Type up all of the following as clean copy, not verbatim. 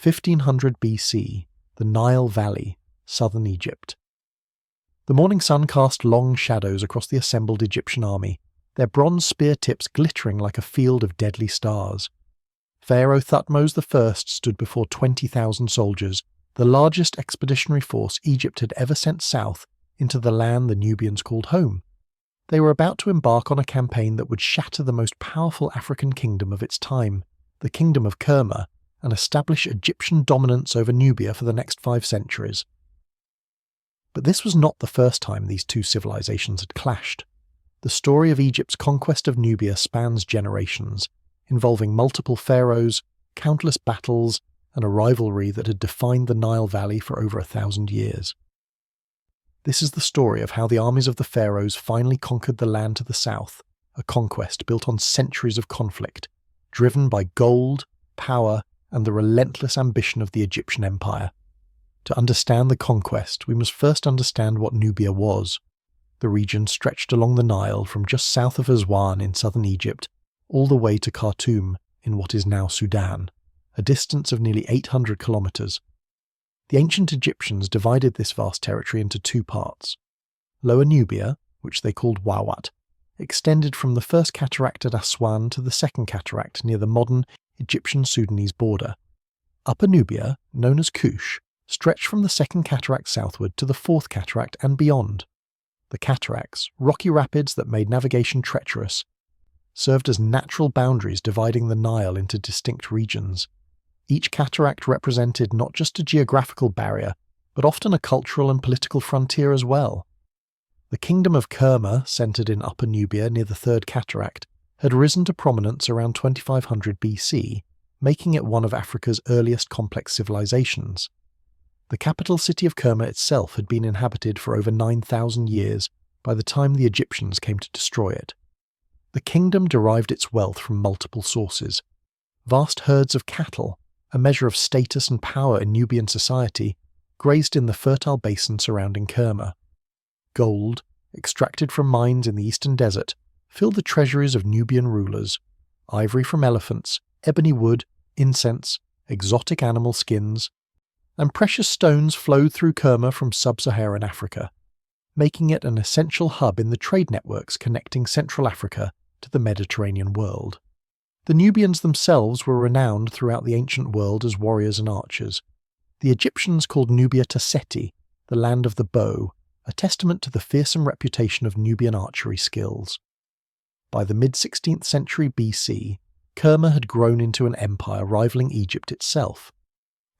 1500 BC, the Nile Valley, southern Egypt. The morning sun cast long shadows across the assembled Egyptian army, their bronze spear tips glittering like a field of deadly stars. Pharaoh Thutmose I stood before 20,000 soldiers, the largest expeditionary force Egypt had ever sent south into the land the Nubians called home. They were about to embark on a campaign that would shatter the most powerful African kingdom of its time, the Kingdom of Kerma, and establish Egyptian dominance over Nubia for the next 5 centuries. But this was not the first time these two civilizations had clashed. The story of Egypt's conquest of Nubia spans generations, involving multiple pharaohs, countless battles, and a rivalry that had defined the Nile Valley for over 1,000 years. This is the story of how the armies of the pharaohs finally conquered the land to the south, a conquest built on centuries of conflict, driven by gold, power, and the relentless ambition of the Egyptian empire. To understand the conquest, we must first understand what Nubia was. The region stretched along the Nile from just south of Aswan in southern Egypt all the way to Khartoum in what is now Sudan, a distance of nearly 800 kilometers. The ancient Egyptians divided this vast territory into 2 parts. Lower Nubia, which they called Wawat, extended from the first cataract at Aswan to the second cataract near the modern Egyptian-Sudanese border. Upper Nubia, known as Kush, stretched from the second cataract southward to the fourth cataract and beyond. The cataracts, rocky rapids that made navigation treacherous, served as natural boundaries dividing the Nile into distinct regions. Each cataract represented not just a geographical barrier, but often a cultural and political frontier as well. The Kingdom of Kerma, centered in Upper Nubia near the third cataract, had risen to prominence around 2500 BC, making it one of Africa's earliest complex civilizations. The capital city of Kerma itself had been inhabited for over 9,000 years by the time the Egyptians came to destroy it. The kingdom derived its wealth from multiple sources. Vast herds of cattle, a measure of status and power in Nubian society, grazed in the fertile basin surrounding Kerma. Gold, extracted from mines in the eastern desert, filled the treasuries of Nubian rulers. Ivory from elephants, ebony wood, incense, exotic animal skins, and precious stones flowed through Kerma from sub-Saharan Africa, making it an essential hub in the trade networks connecting Central Africa to the Mediterranean world. The Nubians themselves were renowned throughout the ancient world as warriors and archers. The Egyptians called Nubia Taseti, the land of the bow, a testament to the fearsome reputation of Nubian archery skills. By the mid-16th century BC, Kerma had grown into an empire rivaling Egypt itself.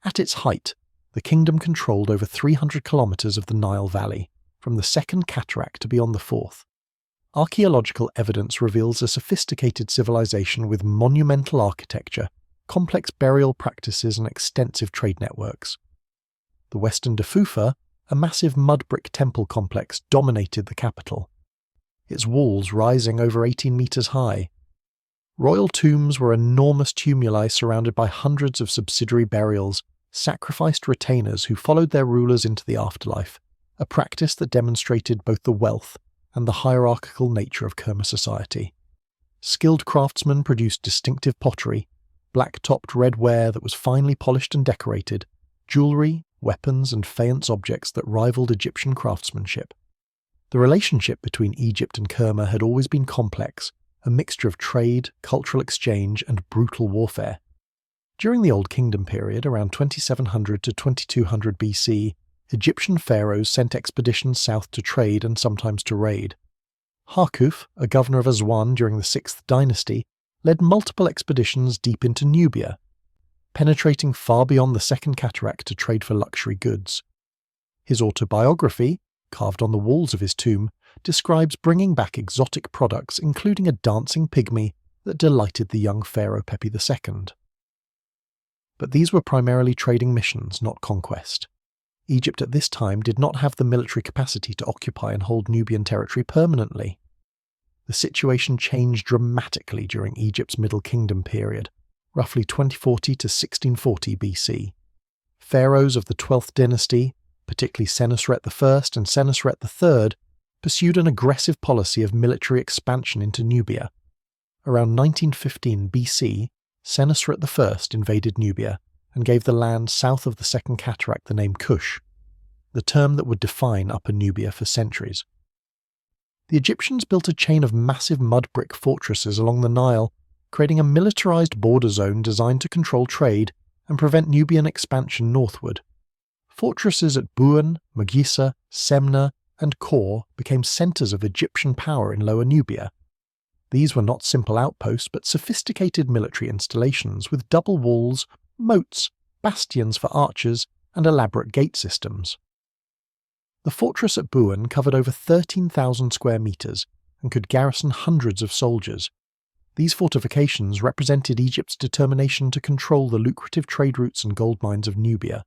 At its height, the kingdom controlled over 300 kilometers of the Nile Valley, from the second cataract to beyond the fourth. Archaeological evidence reveals a sophisticated civilization with monumental architecture, complex burial practices, and extensive trade networks. The Western Defufa, a massive mud brick temple complex, dominated the capital, its walls rising over 18 meters high. Royal tombs were enormous tumuli surrounded by hundreds of subsidiary burials, sacrificed retainers who followed their rulers into the afterlife, a practice that demonstrated both the wealth and the hierarchical nature of Kerma society. Skilled craftsmen produced distinctive pottery, black-topped red ware that was finely polished and decorated, jewellery, weapons, and faience objects that rivaled Egyptian craftsmanship. The relationship between Egypt and Kerma had always been complex, a mixture of trade, cultural exchange, and brutal warfare. During the Old Kingdom period, around 2700 to 2200 BC, Egyptian pharaohs sent expeditions south to trade and sometimes to raid. Harkuf, a governor of Aswan during the 6th dynasty, led multiple expeditions deep into Nubia, penetrating far beyond the second cataract to trade for luxury goods. His autobiography, carved on the walls of his tomb, describes bringing back exotic products including a dancing pygmy that delighted the young pharaoh Pepi II. But these were primarily trading missions, not conquest. Egypt at this time did not have the military capacity to occupy and hold Nubian territory permanently. The situation changed dramatically during Egypt's Middle Kingdom period, roughly 2040 to 1640 BC. Pharaohs of the 12th dynasty, particularly Senusret I and Senusret III, pursued an aggressive policy of military expansion into Nubia. Around 1915 BC, Senusret I invaded Nubia and gave the land south of the Second Cataract the name Kush, the term that would define Upper Nubia for centuries. The Egyptians built a chain of massive mud brick fortresses along the Nile, creating a militarized border zone designed to control trade and prevent Nubian expansion northward. Fortresses at Buan, Magisa, Semna, and Kor became centers of Egyptian power in Lower Nubia. These were not simple outposts but sophisticated military installations with double walls, moats, bastions for archers, and elaborate gate systems. The fortress at Buan covered over 13,000 square meters and could garrison hundreds of soldiers. These fortifications represented Egypt's determination to control the lucrative trade routes and gold mines of Nubia.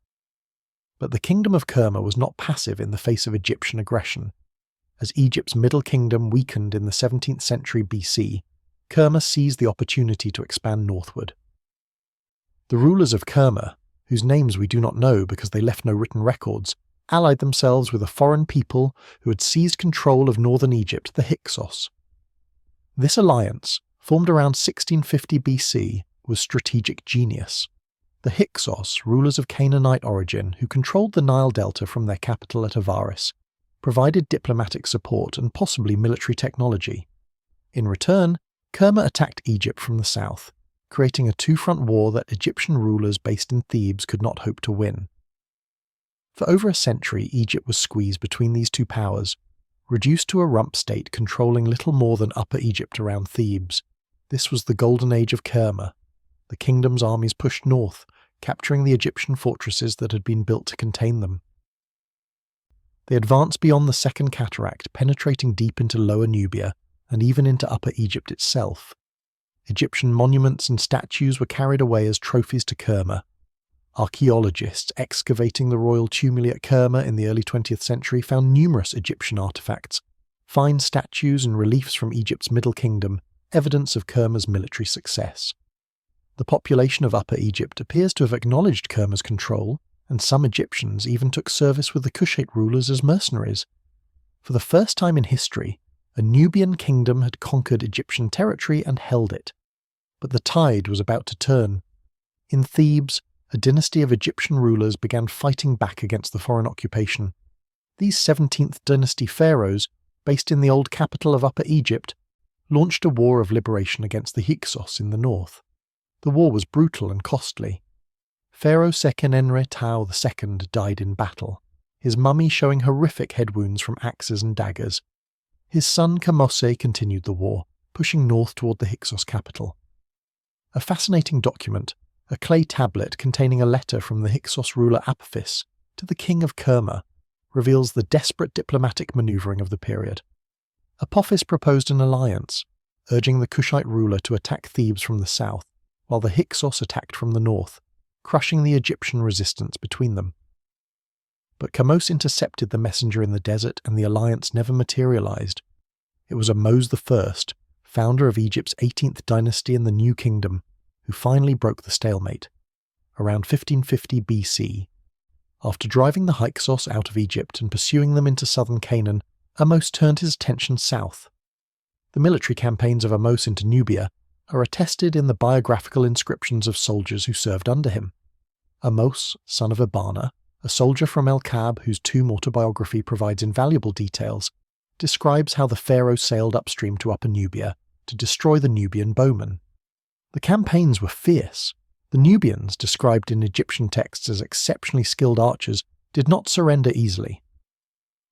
But the kingdom of Kerma was not passive in the face of Egyptian aggression. As Egypt's Middle Kingdom weakened in the 17th century BC, Kerma seized the opportunity to expand northward. The rulers of Kerma, whose names we do not know because they left no written records, allied themselves with a foreign people who had seized control of northern Egypt, the Hyksos. This alliance, formed around 1650 BC, was strategic genius. The Hyksos, rulers of Canaanite origin who controlled the Nile Delta from their capital at Avaris, provided diplomatic support and possibly military technology. In return, Kerma attacked Egypt from the south, creating a two-front war that Egyptian rulers based in Thebes could not hope to win. For over a century, Egypt was squeezed between these two powers, reduced to a rump state controlling little more than Upper Egypt around Thebes. This was the golden age of Kerma. The kingdom's armies pushed north, capturing the Egyptian fortresses that had been built to contain them. They advanced beyond the Second Cataract, penetrating deep into Lower Nubia and even into Upper Egypt itself. Egyptian monuments and statues were carried away as trophies to Kerma. Archaeologists excavating the royal tumuli at Kerma in the early 20th century found numerous Egyptian artifacts, fine statues and reliefs from Egypt's Middle Kingdom, evidence of Kerma's military success. The population of Upper Egypt appears to have acknowledged Kerma's control, and some Egyptians even took service with the Kushite rulers as mercenaries. For the first time in history, a Nubian kingdom had conquered Egyptian territory and held it. But the tide was about to turn. In Thebes, a dynasty of Egyptian rulers began fighting back against the foreign occupation. These 17th dynasty pharaohs, based in the old capital of Upper Egypt, launched a war of liberation against the Hyksos in the north. The war was brutal and costly. Pharaoh Seqenenre Tao II died in battle, his mummy showing horrific head wounds from axes and daggers. His son Thutmose continued the war, pushing north toward the Hyksos capital. A fascinating document, a clay tablet containing a letter from the Hyksos ruler Apophis to the king of Kerma, reveals the desperate diplomatic maneuvering of the period. Apophis proposed an alliance, urging the Kushite ruler to attack Thebes from the south, while the Hyksos attacked from the north, crushing the Egyptian resistance between them. But Thutmose intercepted the messenger in the desert and the alliance never materialized. It was Ahmose I, founder of Egypt's 18th dynasty in the New Kingdom, who finally broke the stalemate, around 1550 BC. After driving the Hyksos out of Egypt and pursuing them into southern Canaan, Ahmose turned his attention south. The military campaigns of Ahmose into Nubia are attested in the biographical inscriptions of soldiers who served under him. Ahmose, son of Abana, a soldier from El Kab whose tomb autobiography provides invaluable details, describes how the pharaoh sailed upstream to Upper Nubia to destroy the Nubian bowmen. The campaigns were fierce. The Nubians, described in Egyptian texts as exceptionally skilled archers, did not surrender easily.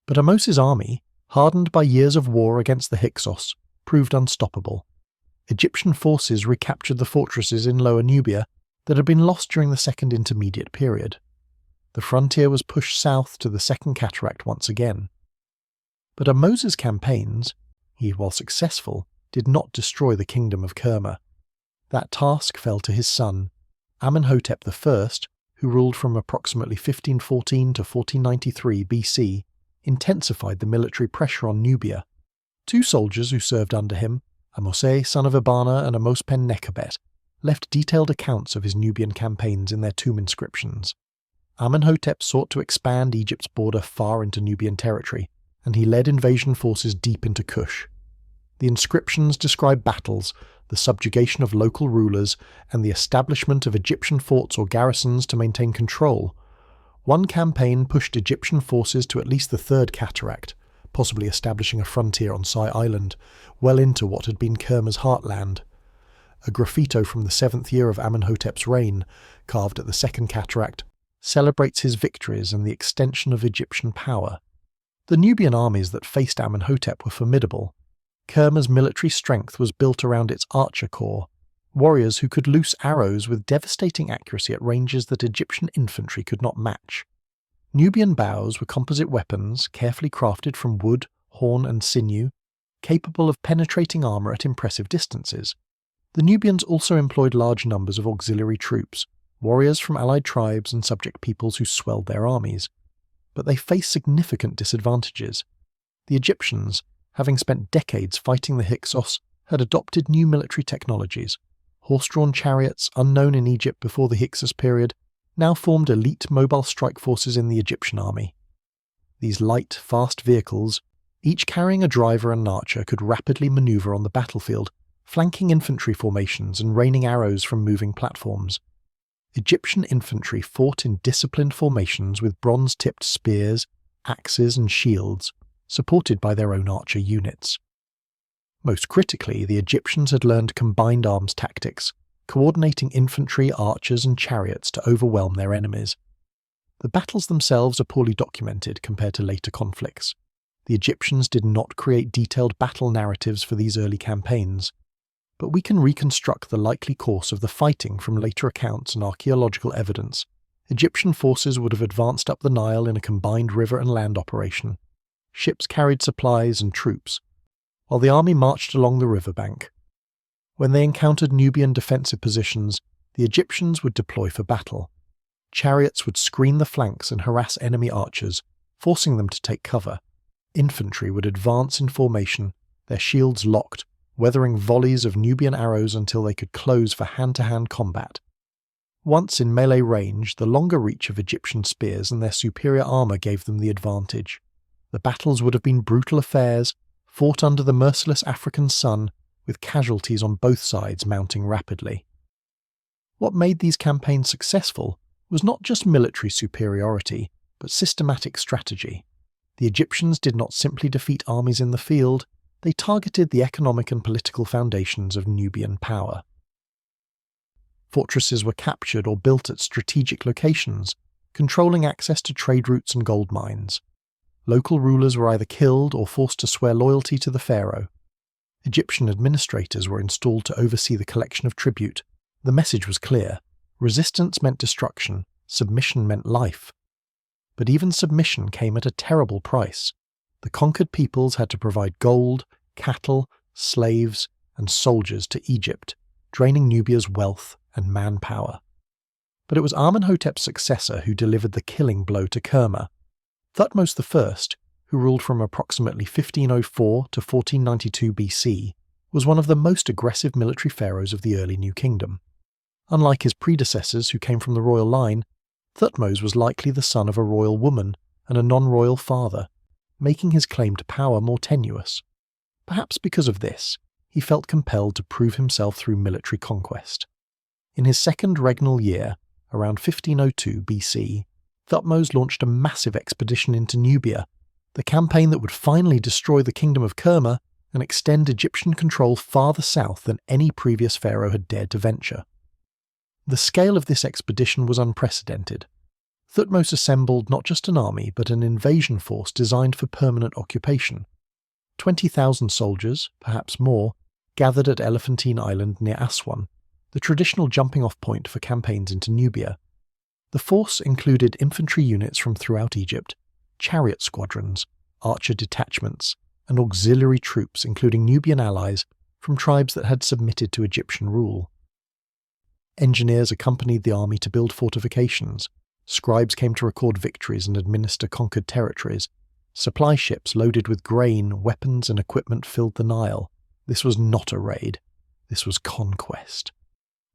But Ahmose's army, hardened by years of war against the Hyksos, proved unstoppable. Egyptian forces recaptured the fortresses in Lower Nubia that had been lost during the Second Intermediate period. The frontier was pushed south to the Second Cataract once again. But Ahmose's campaigns, while successful, did not destroy the kingdom of Kerma. That task fell to his son, Amenhotep I, who ruled from approximately 1514 to 1493 BC, intensified the military pressure on Nubia. Two soldiers who served under him, Ahmose, son of Abana, and Ahmose pen Nekhabet, left detailed accounts of his Nubian campaigns in their tomb inscriptions. Amenhotep sought to expand Egypt's border far into Nubian territory, and he led invasion forces deep into Kush. The inscriptions describe battles, the subjugation of local rulers, and the establishment of Egyptian forts or garrisons to maintain control. One campaign pushed Egyptian forces to at least the Third Cataract, possibly establishing a frontier on Sai Island, well into what had been Kerma's heartland. A graffito from the 7th year of Amenhotep's reign, carved at the Second Cataract, celebrates his victories and the extension of Egyptian power. The Nubian armies that faced Amenhotep were formidable. Kerma's military strength was built around its archer corps, warriors who could loose arrows with devastating accuracy at ranges that Egyptian infantry could not match. Nubian bows were composite weapons carefully crafted from wood, horn and sinew, capable of penetrating armour at impressive distances. The Nubians also employed large numbers of auxiliary troops, warriors from allied tribes and subject peoples who swelled their armies. But they faced significant disadvantages. The Egyptians, having spent decades fighting the Hyksos, had adopted new military technologies. Horse-drawn chariots, unknown in Egypt before the Hyksos period, now formed elite mobile strike forces in the Egyptian army. These light, fast vehicles, each carrying a driver and an archer, could rapidly maneuver on the battlefield, flanking infantry formations and raining arrows from moving platforms. Egyptian infantry fought in disciplined formations with bronze-tipped spears, axes and shields, supported by their own archer units. Most critically, the Egyptians had learned combined arms tactics, coordinating infantry, archers and chariots to overwhelm their enemies. The battles themselves are poorly documented compared to later conflicts. The Egyptians did not create detailed battle narratives for these early campaigns, but we can reconstruct the likely course of the fighting from later accounts and archaeological evidence. Egyptian forces would have advanced up the Nile in a combined river and land operation. Ships carried supplies and troops, while the army marched along the riverbank. When they encountered Nubian defensive positions, the Egyptians would deploy for battle. Chariots would screen the flanks and harass enemy archers, forcing them to take cover. Infantry would advance in formation, their shields locked, weathering volleys of Nubian arrows until they could close for hand-to-hand combat. Once in melee range, the longer reach of Egyptian spears and their superior armour gave them the advantage. The battles would have been brutal affairs, fought under the merciless African sun, with casualties on both sides mounting rapidly. What made these campaigns successful was not just military superiority, but systematic strategy. The Egyptians did not simply defeat armies in the field, they targeted the economic and political foundations of Nubian power. Fortresses were captured or built at strategic locations, controlling access to trade routes and gold mines. Local rulers were either killed or forced to swear loyalty to the pharaoh. Egyptian administrators were installed to oversee the collection of tribute. The message was clear: resistance meant destruction, submission meant life. But even submission came at a terrible price. The conquered peoples had to provide gold, cattle, slaves, and soldiers to Egypt, draining Nubia's wealth and manpower. But it was Amenhotep's successor who delivered the killing blow to Kerma. Thutmose I, who ruled from approximately 1504 to 1492 BC, was one of the most aggressive military pharaohs of the early New Kingdom. Unlike his predecessors who came from the royal line, Thutmose was likely the son of a royal woman and a non-royal father, making his claim to power more tenuous. Perhaps because of this, he felt compelled to prove himself through military conquest. In his second regnal year, around 1502 BC, Thutmose launched a massive expedition into Nubia, the campaign that would finally destroy the kingdom of Kerma and extend Egyptian control farther south than any previous pharaoh had dared to venture. The scale of this expedition was unprecedented. Thutmose assembled not just an army, but an invasion force designed for permanent occupation. 20,000 soldiers, perhaps more, gathered at Elephantine Island near Aswan, the traditional jumping-off point for campaigns into Nubia. The force included infantry units from throughout Egypt, chariot squadrons, archer detachments, and auxiliary troops including Nubian allies from tribes that had submitted to Egyptian rule. Engineers accompanied the army to build fortifications, scribes came to record victories and administer conquered territories, supply ships loaded with grain, weapons and equipment filled the Nile. This was not a raid, this was conquest.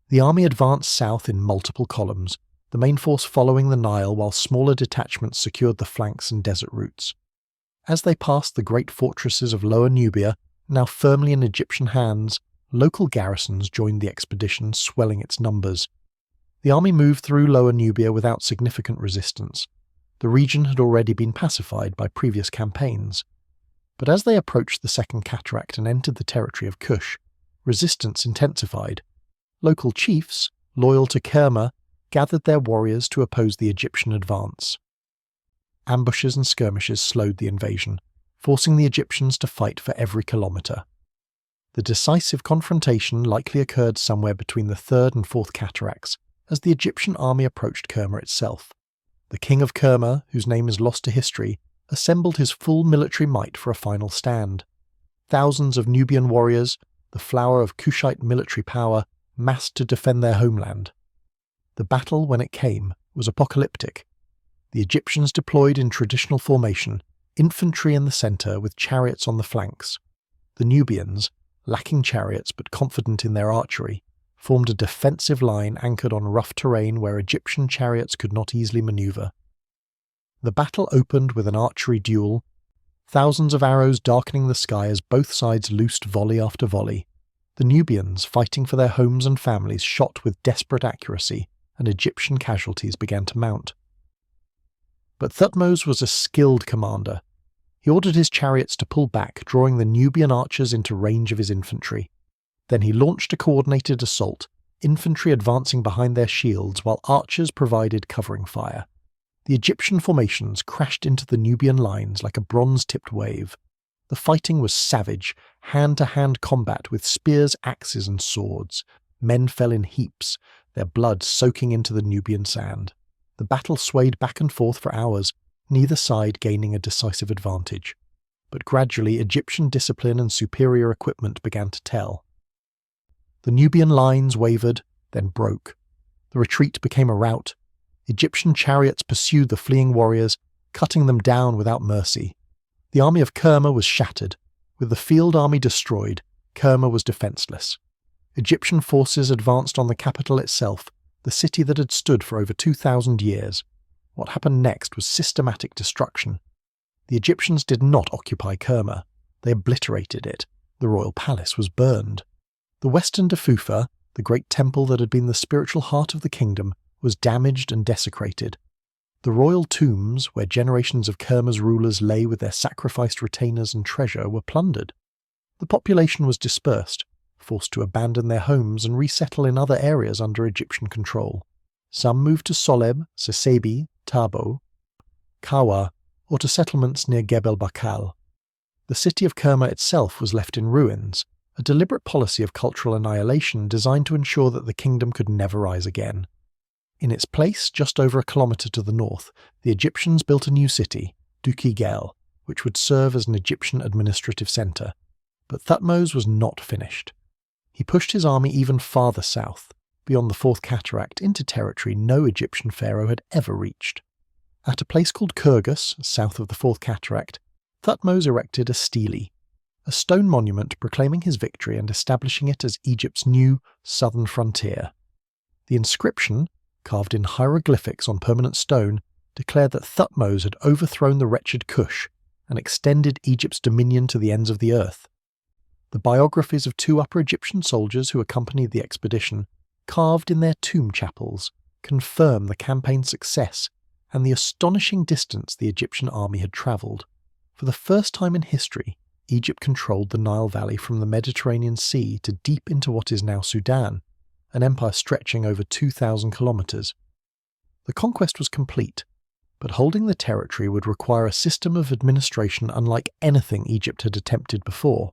The army advanced south in multiple columns, the main force following the Nile while smaller detachments secured the flanks and desert routes. As they passed the great fortresses of Lower Nubia, Now firmly in Egyptian hands, local garrisons joined the expedition, swelling its numbers. The army moved through Lower Nubia without significant resistance. The region had already been pacified by previous campaigns. But as they approached the Second Cataract and entered the territory of Kush, resistance intensified. Local chiefs, loyal to Kerma, gathered their warriors to oppose the Egyptian advance. Ambushes and skirmishes slowed the invasion, forcing the Egyptians to fight for every kilometre. The decisive confrontation likely occurred somewhere between the Third and Fourth Cataracts, as the Egyptian army approached Kerma itself. The king of Kerma, whose name is lost to history, assembled his full military might for a final stand. Thousands of Nubian warriors, the flower of Kushite military power, massed to defend their homeland. The battle, when it came, was apocalyptic. The Egyptians deployed in traditional formation, infantry in the centre with chariots on the flanks. The Nubians, lacking chariots but confident in their archery, formed a defensive line anchored on rough terrain where Egyptian chariots could not easily manoeuvre. The battle opened with an archery duel, thousands of arrows darkening the sky as both sides loosed volley after volley. The Nubians, fighting for their homes and families, shot with desperate accuracy, and Egyptian casualties began to mount. But Thutmose was a skilled commander. He ordered his chariots to pull back, drawing the Nubian archers into range of his infantry. Then he launched a coordinated assault, infantry advancing behind their shields while archers provided covering fire. The Egyptian formations crashed into the Nubian lines like a bronze-tipped wave. The fighting was savage, hand-to-hand combat with spears, axes and swords. Men fell in heaps, their blood soaking into the Nubian sand. The battle swayed back and forth for hours, neither side gaining a decisive advantage. But gradually Egyptian discipline and superior equipment began to tell. The Nubian lines wavered, then broke. The retreat became a rout. Egyptian chariots pursued the fleeing warriors, cutting them down without mercy. The army of Kerma was shattered. With the field army destroyed, Kerma was defenceless. Egyptian forces advanced on the capital itself, the city that had stood for over 2,000 years. What happened next was systematic destruction. The Egyptians did not occupy Kerma. They obliterated it. The royal palace was burned. The western Defufa, the great temple that had been the spiritual heart of the kingdom, was damaged and desecrated. The royal tombs, where generations of Kerma's rulers lay with their sacrificed retainers and treasure, were plundered. The population was dispersed, forced to abandon their homes and resettle in other areas under Egyptian control. Some moved to Soleb, Sesebi, Tabo, Kawa, or to settlements near Gebel Bakal. The city of Kerma itself was left in ruins, a deliberate policy of cultural annihilation designed to ensure that the kingdom could never rise again. In its place, just over a kilometre to the north, the Egyptians built a new city, Dukigel, which would serve as an Egyptian administrative centre. But Thutmose was not finished. He pushed his army even farther south, beyond the Fourth Cataract, into territory no Egyptian pharaoh had ever reached. At a place called Kurgus, south of the Fourth Cataract, Thutmose erected a stele, a stone monument proclaiming his victory and establishing it as Egypt's new southern frontier. The inscription, carved in hieroglyphics on permanent stone, declared that Thutmose had overthrown the wretched Kush and extended Egypt's dominion to the ends of the earth. The biographies of two Upper Egyptian soldiers who accompanied the expedition, carved in their tomb chapels, confirm the campaign's success and the astonishing distance the Egyptian army had travelled. For the first time in history, Egypt controlled the Nile Valley from the Mediterranean Sea to deep into what is now Sudan, an empire stretching over 2,000 kilometres. The conquest was complete, but holding the territory would require a system of administration unlike anything Egypt had attempted before.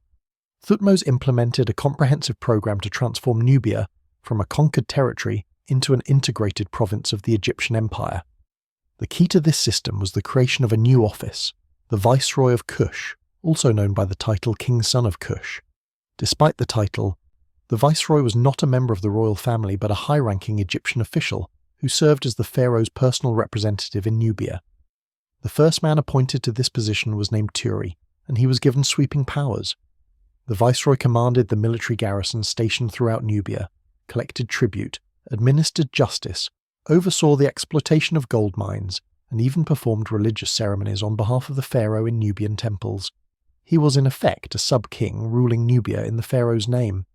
Thutmose implemented a comprehensive program to transform Nubia from a conquered territory into an integrated province of the Egyptian Empire. The key to this system was the creation of a new office, the Viceroy of Kush, also known by the title King Son of Kush. Despite the title, the Viceroy was not a member of the royal family but a high-ranking Egyptian official who served as the pharaoh's personal representative in Nubia. The first man appointed to this position was named Turi, and he was given sweeping powers. The Viceroy commanded the military garrisons stationed throughout Nubia, collected tribute, administered justice, oversaw the exploitation of gold mines, and even performed religious ceremonies on behalf of the pharaoh in Nubian temples. He was in effect a sub-king ruling Nubia in the pharaoh's name.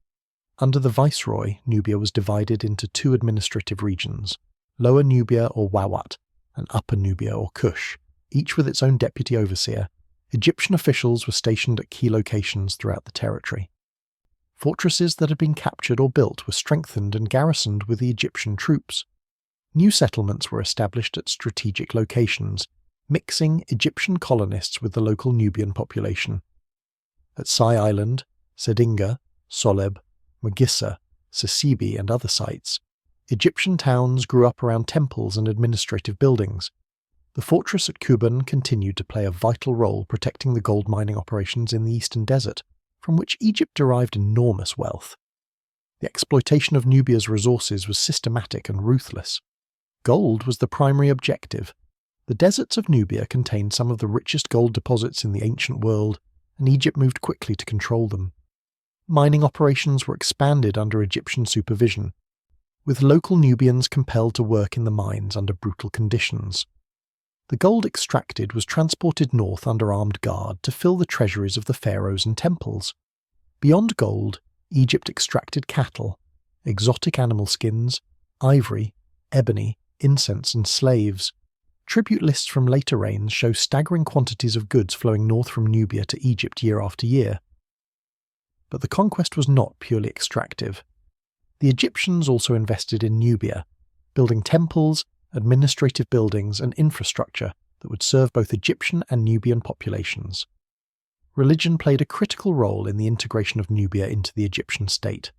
Under the viceroy, Nubia was divided into two administrative regions, Lower Nubia or Wawat, and Upper Nubia or Kush, each with its own deputy overseer. Egyptian officials were stationed at key locations throughout the territory. Fortresses that had been captured or built were strengthened and garrisoned with the Egyptian troops. New settlements were established at strategic locations, mixing Egyptian colonists with the local Nubian population. At Sai Island, Sedinga, Soleb, Magissa, Sisibi and other sites, Egyptian towns grew up around temples and administrative buildings. The fortress at Kuban continued to play a vital role protecting the gold mining operations in the eastern desert, from which Egypt derived enormous wealth. The exploitation of Nubia's resources was systematic and ruthless. Gold was the primary objective. The deserts of Nubia contained some of the richest gold deposits in the ancient world, and Egypt moved quickly to control them. Mining operations were expanded under Egyptian supervision, with local Nubians compelled to work in the mines under brutal conditions. The gold extracted was transported north under armed guard to fill the treasuries of the pharaohs and temples. Beyond gold, Egypt extracted cattle, exotic animal skins, ivory, ebony, incense and slaves. Tribute lists from later reigns show staggering quantities of goods flowing north from Nubia to Egypt year after year. But the conquest was not purely extractive. The Egyptians also invested in Nubia, building temples, administrative buildings and infrastructure that would serve both Egyptian and Nubian populations. Religion played a critical role in the integration of Nubia into the Egyptian state.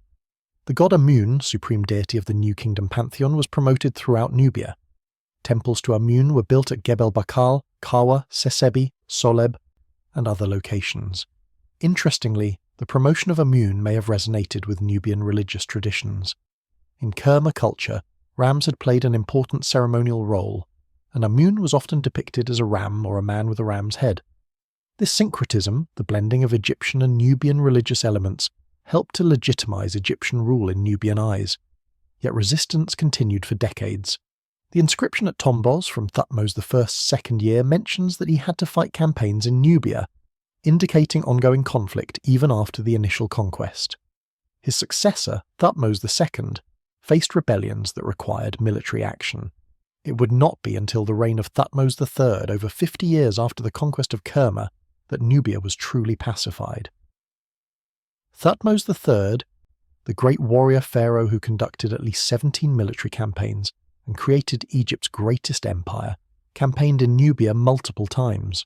The god Amun, supreme deity of the New Kingdom pantheon, was promoted throughout Nubia. Temples to Amun were built at Gebel Bakal, Kawa, Sesebi, Soleb, and other locations. Interestingly, the promotion of Amun may have resonated with Nubian religious traditions. In Kerma culture, rams had played an important ceremonial role, and Amun was often depicted as a ram or a man with a ram's head. This syncretism, the blending of Egyptian and Nubian religious elements, helped to legitimize Egyptian rule in Nubian eyes. Yet resistance continued for decades. The inscription at Tombos from Thutmose I's second year mentions that he had to fight campaigns in Nubia, indicating ongoing conflict even after the initial conquest. His successor, Thutmose II, faced rebellions that required military action. It would not be until the reign of Thutmose III, over 50 years after the conquest of Kerma, that Nubia was truly pacified. Thutmose III, the great warrior-pharaoh who conducted at least 17 military campaigns and created Egypt's greatest empire, campaigned in Nubia multiple times.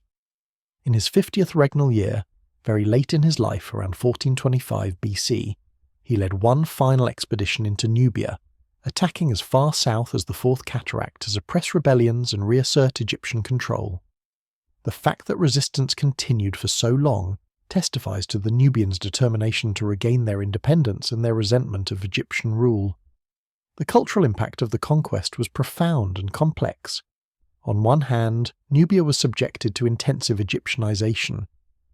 In his 50th regnal year, very late in his life, around 1425 BC, he led one final expedition into Nubia, attacking as far south as the Fourth Cataract to suppress rebellions and reassert Egyptian control. The fact that resistance continued for so long testifies to the Nubians' determination to regain their independence and their resentment of Egyptian rule. The cultural impact of the conquest was profound and complex. On one hand, Nubia was subjected to intensive Egyptianization.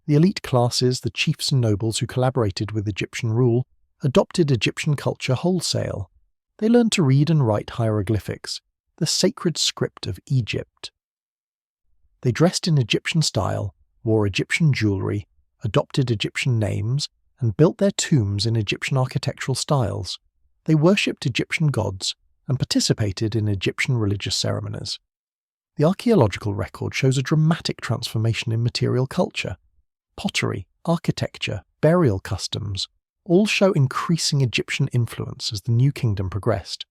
The elite classes, the chiefs and nobles who collaborated with Egyptian rule, adopted Egyptian culture wholesale. They learned to read and write hieroglyphics, the sacred script of Egypt. They dressed in Egyptian style, wore Egyptian jewelry, adopted Egyptian names, and built their tombs in Egyptian architectural styles. They worshipped Egyptian gods and participated in Egyptian religious ceremonies. The archaeological record shows a dramatic transformation in material culture. Pottery, architecture, burial customs all show increasing Egyptian influence as the New Kingdom progressed.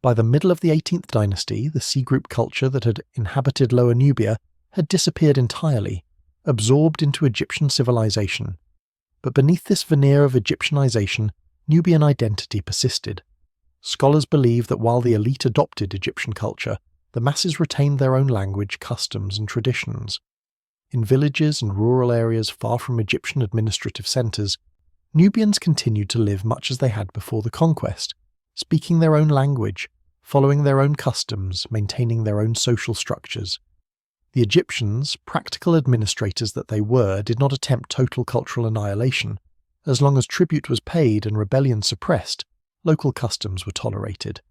By the middle of the 18th dynasty, the Sea Group culture that had inhabited Lower Nubia had disappeared entirely, absorbed into Egyptian civilization. But beneath this veneer of Egyptianization, Nubian identity persisted. Scholars believe that while the elite adopted Egyptian culture, the masses retained their own language, customs, and traditions. In villages and rural areas far from Egyptian administrative centres, Nubians continued to live much as they had before the conquest, speaking their own language, following their own customs, maintaining their own social structures. The Egyptians, practical administrators that they were, did not attempt total cultural annihilation. As long as tribute was paid and rebellion suppressed, local customs were tolerated.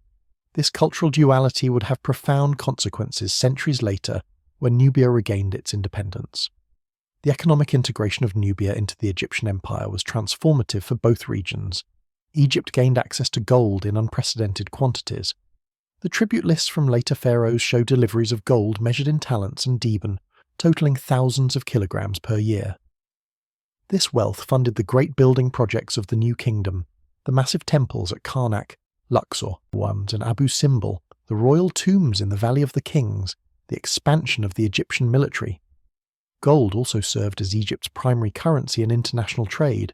This cultural duality would have profound consequences centuries later when Nubia regained its independence. The economic integration of Nubia into the Egyptian Empire was transformative for both regions. Egypt gained access to gold in unprecedented quantities. The tribute lists from later pharaohs show deliveries of gold measured in talents and deben, totaling thousands of kilograms per year. This wealth funded the great building projects of the new kingdom, the massive temples at Karnak, Luxor, and Abu Simbel, the royal tombs in the Valley of the Kings, the expansion of the Egyptian military. Gold also served as Egypt's primary currency in international trade,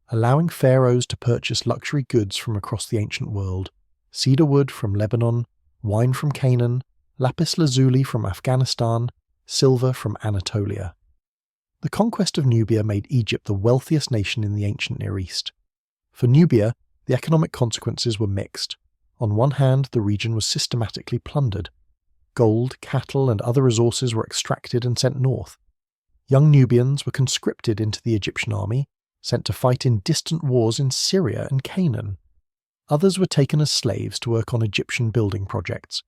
allowing pharaohs to purchase luxury goods from across the ancient world: cedar wood from Lebanon, wine from Canaan, lapis lazuli from Afghanistan, silver from Anatolia. The conquest of Nubia made Egypt the wealthiest nation in the ancient Near East. For Nubia, the economic consequences were mixed. On one hand, the region was systematically plundered. Gold, cattle, and other resources were extracted and sent north. Young Nubians were conscripted into the Egyptian army, sent to fight in distant wars in Syria and Canaan. Others were taken as slaves to work on Egyptian building projects.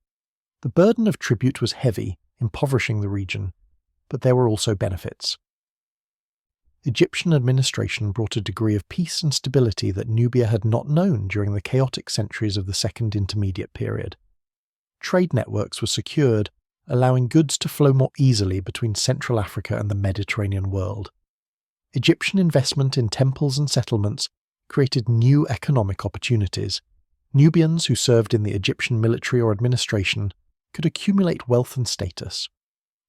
The burden of tribute was heavy, impoverishing the region, but there were also benefits. Egyptian administration brought a degree of peace and stability that Nubia had not known during the chaotic centuries of the Second Intermediate Period. Trade networks were secured, allowing goods to flow more easily between Central Africa and the Mediterranean world. Egyptian investment in temples and settlements created new economic opportunities. Nubians who served in the Egyptian military or administration could accumulate wealth and status.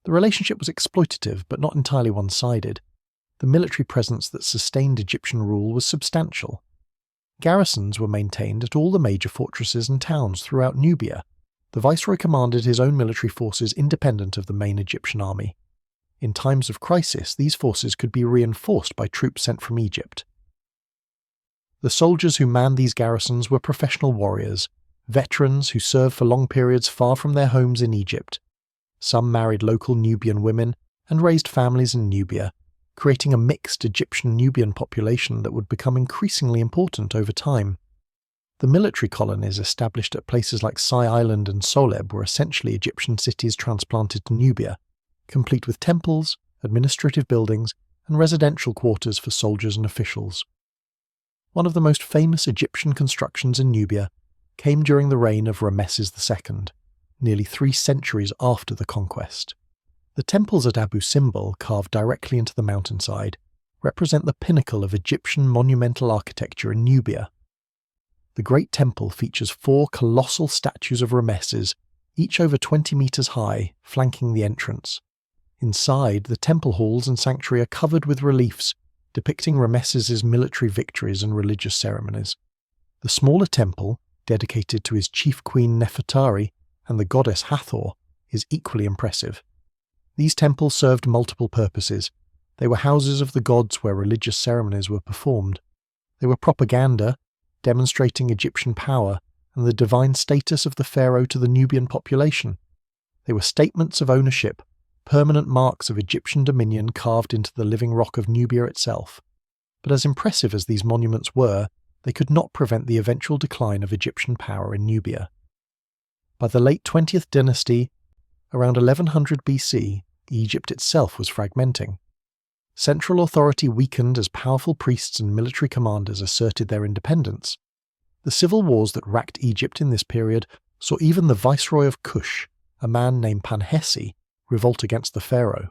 The relationship was exploitative but not entirely one-sided. The military presence that sustained Egyptian rule was substantial. Garrisons were maintained at all the major fortresses and towns throughout Nubia. The viceroy commanded his own military forces independent of the main Egyptian army. In times of crisis, these forces could be reinforced by troops sent from Egypt. The soldiers who manned these garrisons were professional warriors, veterans who served for long periods far from their homes in Egypt. Some married local Nubian women and raised families in Nubia, creating a mixed Egyptian-Nubian population that would become increasingly important over time. The military colonies established at places like Sai Island and Soleb were essentially Egyptian cities transplanted to Nubia, complete with temples, administrative buildings, and residential quarters for soldiers and officials. One of the most famous Egyptian constructions in Nubia came during the reign of Ramesses II, nearly 3 centuries after the conquest. The temples at Abu Simbel, carved directly into the mountainside, represent the pinnacle of Egyptian monumental architecture in Nubia. The Great Temple features 4 colossal statues of Ramesses, each over 20 meters high, flanking the entrance. Inside, the temple halls and sanctuary are covered with reliefs depicting Ramesses' military victories and religious ceremonies. The smaller temple, dedicated to his chief queen Nefertari and the goddess Hathor, is equally impressive. These temples served multiple purposes. They were houses of the gods where religious ceremonies were performed. They were propaganda, demonstrating Egyptian power and the divine status of the pharaoh to the Nubian population. They were statements of ownership, permanent marks of Egyptian dominion carved into the living rock of Nubia itself. But as impressive as these monuments were, they could not prevent the eventual decline of Egyptian power in Nubia. By the late 20th dynasty, around 1100 BC, Egypt itself was fragmenting. Central authority weakened as powerful priests and military commanders asserted their independence. The civil wars that racked Egypt in this period saw even the viceroy of Kush, a man named Panhesi, revolt against the pharaoh.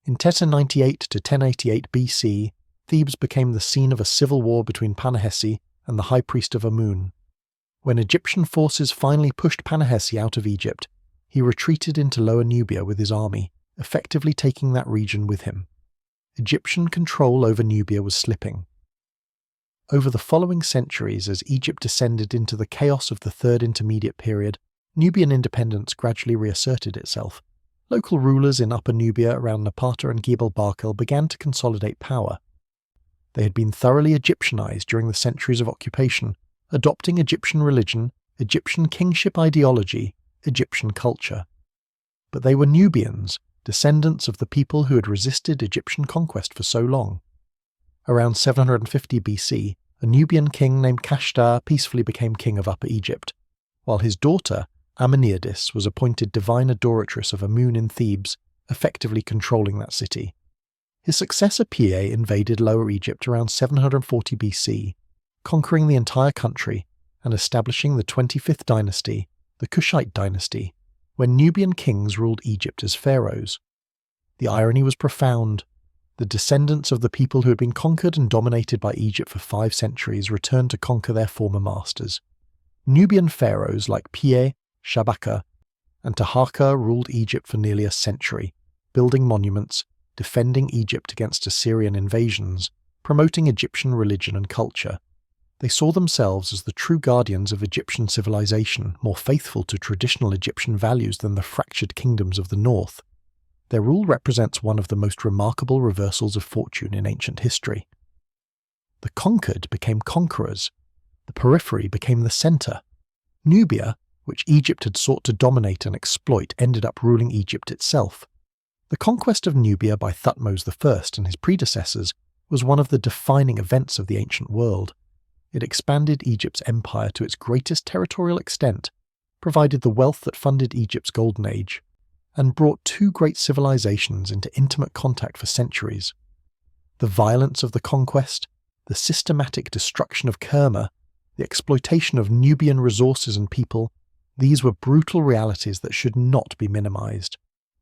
In 1098 to 1088 BC, Thebes became the scene of a civil war between Panhesi and the high priest of Amun. When Egyptian forces finally pushed Panhesi out of Egypt, he retreated into Lower Nubia with his army, effectively taking that region with him. Egyptian control over Nubia was slipping. Over the following centuries, as Egypt descended into the chaos of the Third Intermediate Period, Nubian independence gradually reasserted itself. Local rulers in Upper Nubia around Napata and Gebel Barkal began to consolidate power. They had been thoroughly Egyptianized during the centuries of occupation, adopting Egyptian religion, Egyptian kingship ideology, Egyptian culture. But they were Nubians, descendants of the people who had resisted Egyptian conquest for so long. Around 750 BC, a Nubian king named Kashtar peacefully became king of Upper Egypt, while his daughter, Ameniadis, was appointed divine adoratress of Amun in Thebes, effectively controlling that city. His successor Piye invaded Lower Egypt around 740 BC, conquering the entire country and establishing the 25th dynasty, the Kushite dynasty, when Nubian kings ruled Egypt as pharaohs. The irony was profound. The descendants of the people who had been conquered and dominated by Egypt for 5 centuries returned to conquer their former masters. Nubian pharaohs like Piye, Shabaka, and Taharqa ruled Egypt for nearly a century, building monuments, defending Egypt against Assyrian invasions, promoting Egyptian religion and culture. They saw themselves as the true guardians of Egyptian civilization, more faithful to traditional Egyptian values than the fractured kingdoms of the north. Their rule represents one of the most remarkable reversals of fortune in ancient history. The conquered became conquerors. The periphery became the center. Nubia, which Egypt had sought to dominate and exploit, ended up ruling Egypt itself. The conquest of Nubia by Thutmose I and his predecessors was one of the defining events of the ancient world. It expanded Egypt's empire to its greatest territorial extent, provided the wealth that funded Egypt's golden age, and brought 2 great civilizations into intimate contact for centuries. The violence of the conquest, the systematic destruction of Kerma, the exploitation of Nubian resources and people, these were brutal realities that should not be minimized.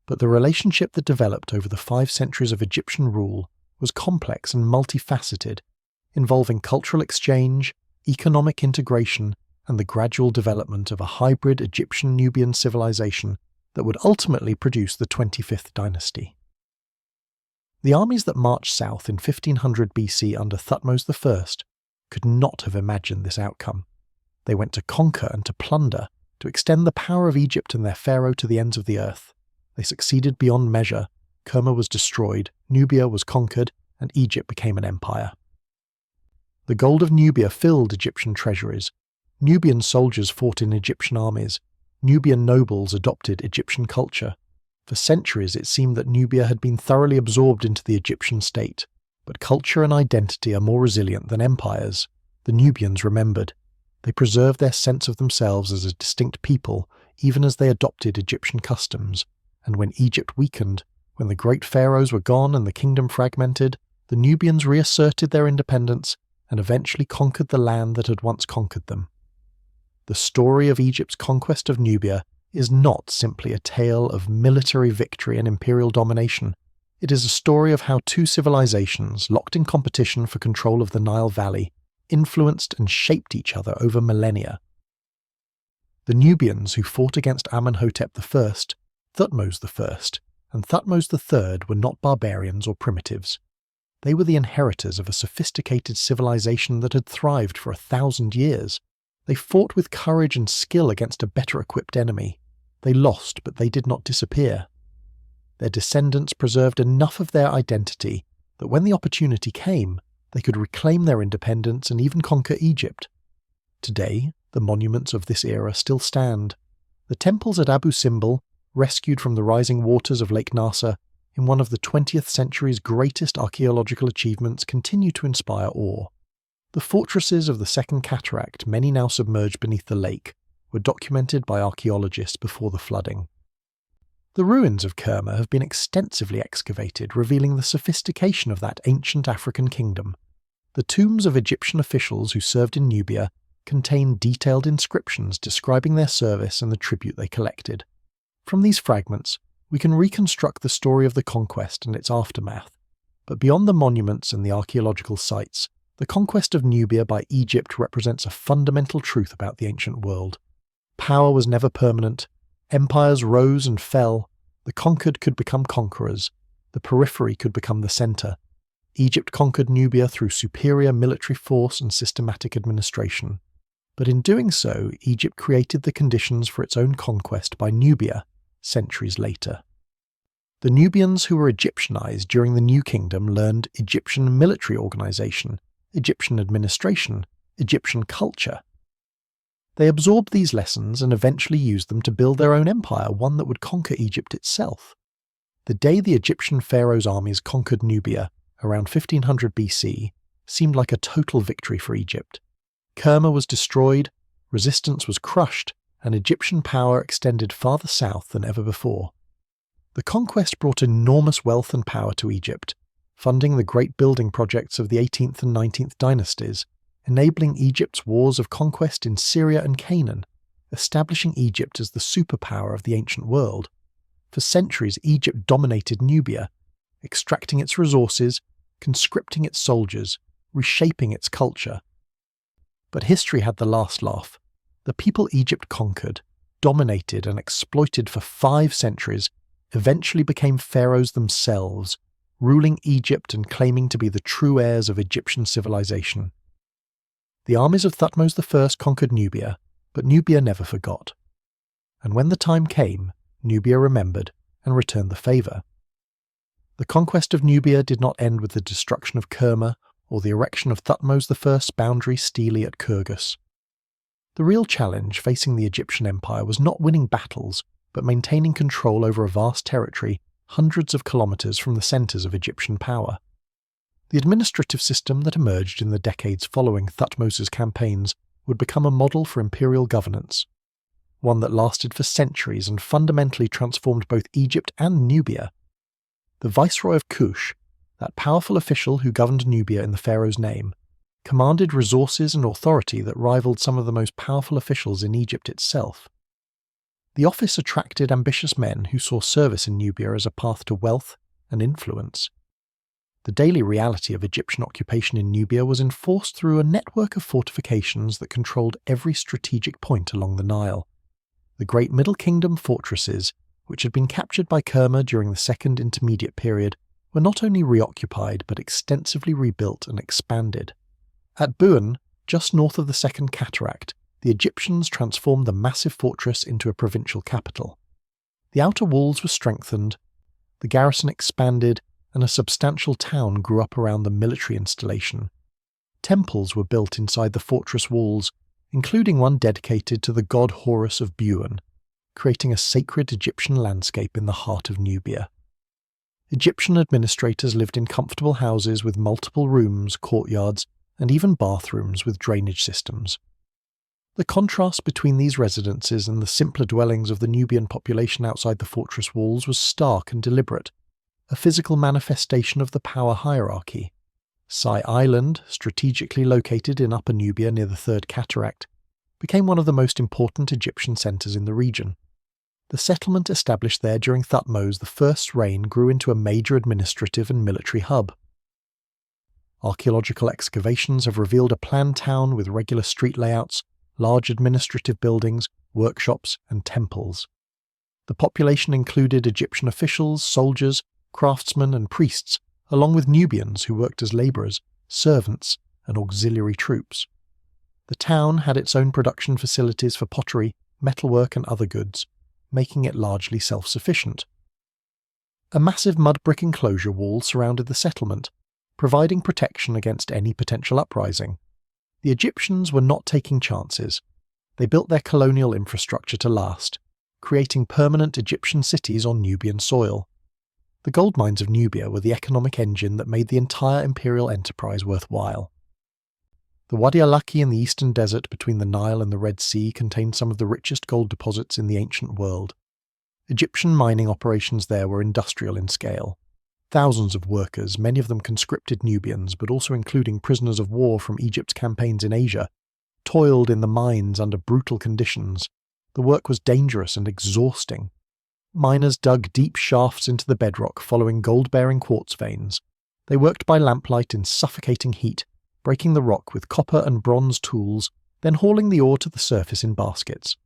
But the relationship that developed over the 5 centuries of Egyptian rule was complex and multifaceted, involving cultural exchange, economic integration, and the gradual development of a hybrid Egyptian-Nubian civilization that would ultimately produce the 25th dynasty. The armies that marched south in 1500 BC under Thutmose I could not have imagined this outcome. They went to conquer and to plunder, to extend the power of Egypt and their pharaoh to the ends of the earth. They succeeded beyond measure. Kerma was destroyed, Nubia was conquered, and Egypt became an empire. The gold of Nubia filled Egyptian treasuries. Nubian soldiers fought in Egyptian armies. Nubian nobles adopted Egyptian culture. For centuries it seemed that Nubia had been thoroughly absorbed into the Egyptian state, but culture and identity are more resilient than empires. The Nubians remembered. They preserved their sense of themselves as a distinct people, even as they adopted Egyptian customs. And when Egypt weakened, when the great pharaohs were gone and the kingdom fragmented, the Nubians reasserted their independence and eventually conquered the land that had once conquered them. The story of Egypt's conquest of Nubia is not simply a tale of military victory and imperial domination. It is a story of how 2 civilizations, locked in competition for control of the Nile Valley, influenced and shaped each other over millennia. The Nubians who fought against Amenhotep I, Thutmose I, and Thutmose III were not barbarians or primitives. They were the inheritors of a sophisticated civilization that had thrived for 1,000 years. They fought with courage and skill against a better-equipped enemy. They lost, but they did not disappear. Their descendants preserved enough of their identity that when the opportunity came, they could reclaim their independence and even conquer Egypt. Today, the monuments of this era still stand. The temples at Abu Simbel, rescued from the rising waters of Lake Nasser, in one of the 20th century's greatest archaeological achievements, continue to inspire awe. The fortresses of the Second Cataract, many now submerged beneath the lake, were documented by archaeologists before the flooding. The ruins of Kerma have been extensively excavated, revealing the sophistication of that ancient African kingdom. The tombs of Egyptian officials who served in Nubia contain detailed inscriptions describing their service and the tribute they collected. From these fragments, we can reconstruct the story of the conquest and its aftermath. But beyond the monuments and the archaeological sites, the conquest of Nubia by Egypt represents a fundamental truth about the ancient world. Power was never permanent. Empires rose and fell. The conquered could become conquerors. The periphery could become the center. Egypt conquered Nubia through superior military force and systematic administration. But in doing so, Egypt created the conditions for its own conquest by Nubia centuries later. The Nubians who were Egyptianized during the New Kingdom learned Egyptian military organization, Egyptian administration, Egyptian culture. They absorbed these lessons and eventually used them to build their own empire, one that would conquer Egypt itself. The day the Egyptian pharaohs' armies conquered Nubia, around 1500 BC, seemed like a total victory for Egypt. Kerma was destroyed, resistance was crushed, and Egyptian power extended farther south than ever before. The conquest brought enormous wealth and power to Egypt. funding the great building projects of the 18th and 19th dynasties, enabling Egypt's wars of conquest in Syria and Canaan, establishing Egypt as the superpower of the ancient world. For centuries, Egypt dominated Nubia, extracting its resources, conscripting its soldiers, reshaping its culture. But history had the last laugh. The people Egypt conquered, dominated and exploited for 5 centuries, eventually became pharaohs themselves, ruling Egypt and claiming to be the true heirs of Egyptian civilization. The armies of Thutmose I conquered Nubia, but Nubia never forgot. And when the time came, Nubia remembered and returned the favour. The conquest of Nubia did not end with the destruction of Kerma or the erection of Thutmose I's boundary stele at Kyrgyz. The real challenge facing the Egyptian Empire was not winning battles, but maintaining control over a vast territory hundreds of kilometres from the centres of Egyptian power. The administrative system that emerged in the decades following Thutmose's campaigns would become a model for imperial governance, one that lasted for centuries and fundamentally transformed both Egypt and Nubia. The Viceroy of Kush, that powerful official who governed Nubia in the pharaoh's name, commanded resources and authority that rivaled some of the most powerful officials in Egypt itself. The office attracted ambitious men who saw service in Nubia as a path to wealth and influence. The daily reality of Egyptian occupation in Nubia was enforced through a network of fortifications that controlled every strategic point along the Nile. The great Middle Kingdom fortresses, which had been captured by Kerma during the Second Intermediate Period, were not only reoccupied but extensively rebuilt and expanded. At Buin, just north of the Second Cataract, the Egyptians transformed the massive fortress into a provincial capital. The outer walls were strengthened, the garrison expanded, and a substantial town grew up around the military installation. Temples were built inside the fortress walls, including one dedicated to the god Horus of Buin, creating a sacred Egyptian landscape in the heart of Nubia. Egyptian administrators lived in comfortable houses with multiple rooms, courtyards, and even bathrooms with drainage systems. The contrast between these residences and the simpler dwellings of the Nubian population outside the fortress walls was stark and deliberate, a physical manifestation of the power hierarchy. Sai Island, strategically located in Upper Nubia near the Third Cataract, became one of the most important Egyptian centres in the region. The settlement established there during Thutmose I's reign grew into a major administrative and military hub. Archaeological excavations have revealed a planned town with regular street layouts, large administrative buildings, workshops, and temples. The population included Egyptian officials, soldiers, craftsmen, and priests, along with Nubians who worked as labourers, servants, and auxiliary troops. The town had its own production facilities for pottery, metalwork, and other goods, making it largely self-sufficient. A massive mud brick enclosure wall surrounded the settlement, providing protection against any potential uprising. The Egyptians were not taking chances. They built their colonial infrastructure to last, creating permanent Egyptian cities on Nubian soil. The gold mines of Nubia were the economic engine that made the entire imperial enterprise worthwhile. The Wadi al-Laki in the eastern desert between the Nile and the Red Sea contained some of the richest gold deposits in the ancient world. Egyptian mining operations there were industrial in scale. Thousands of workers, many of them conscripted Nubians, but also including prisoners of war from Egypt's campaigns in Asia, toiled in the mines under brutal conditions. The work was dangerous and exhausting. Miners dug deep shafts into the bedrock following gold-bearing quartz veins. They worked by lamplight in suffocating heat, breaking the rock with copper and bronze tools, then hauling the ore to the surface in baskets.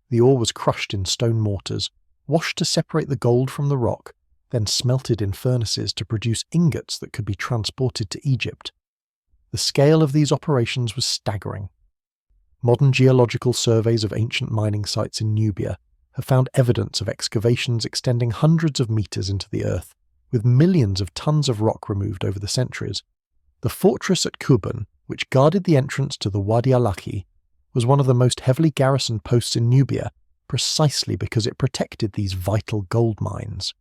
The ore was crushed in stone mortars, washed to separate the gold from the rock, then smelted in furnaces to produce ingots that could be transported to Egypt. The scale of these operations was staggering. Modern geological surveys of ancient mining sites in Nubia have found evidence of excavations extending hundreds of meters into the earth, with millions of tons of rock removed over the centuries. The fortress at Kuban, which guarded the entrance to the Wadi al-Laki, was one of the most heavily garrisoned posts in Nubia, precisely because it protected these vital gold mines.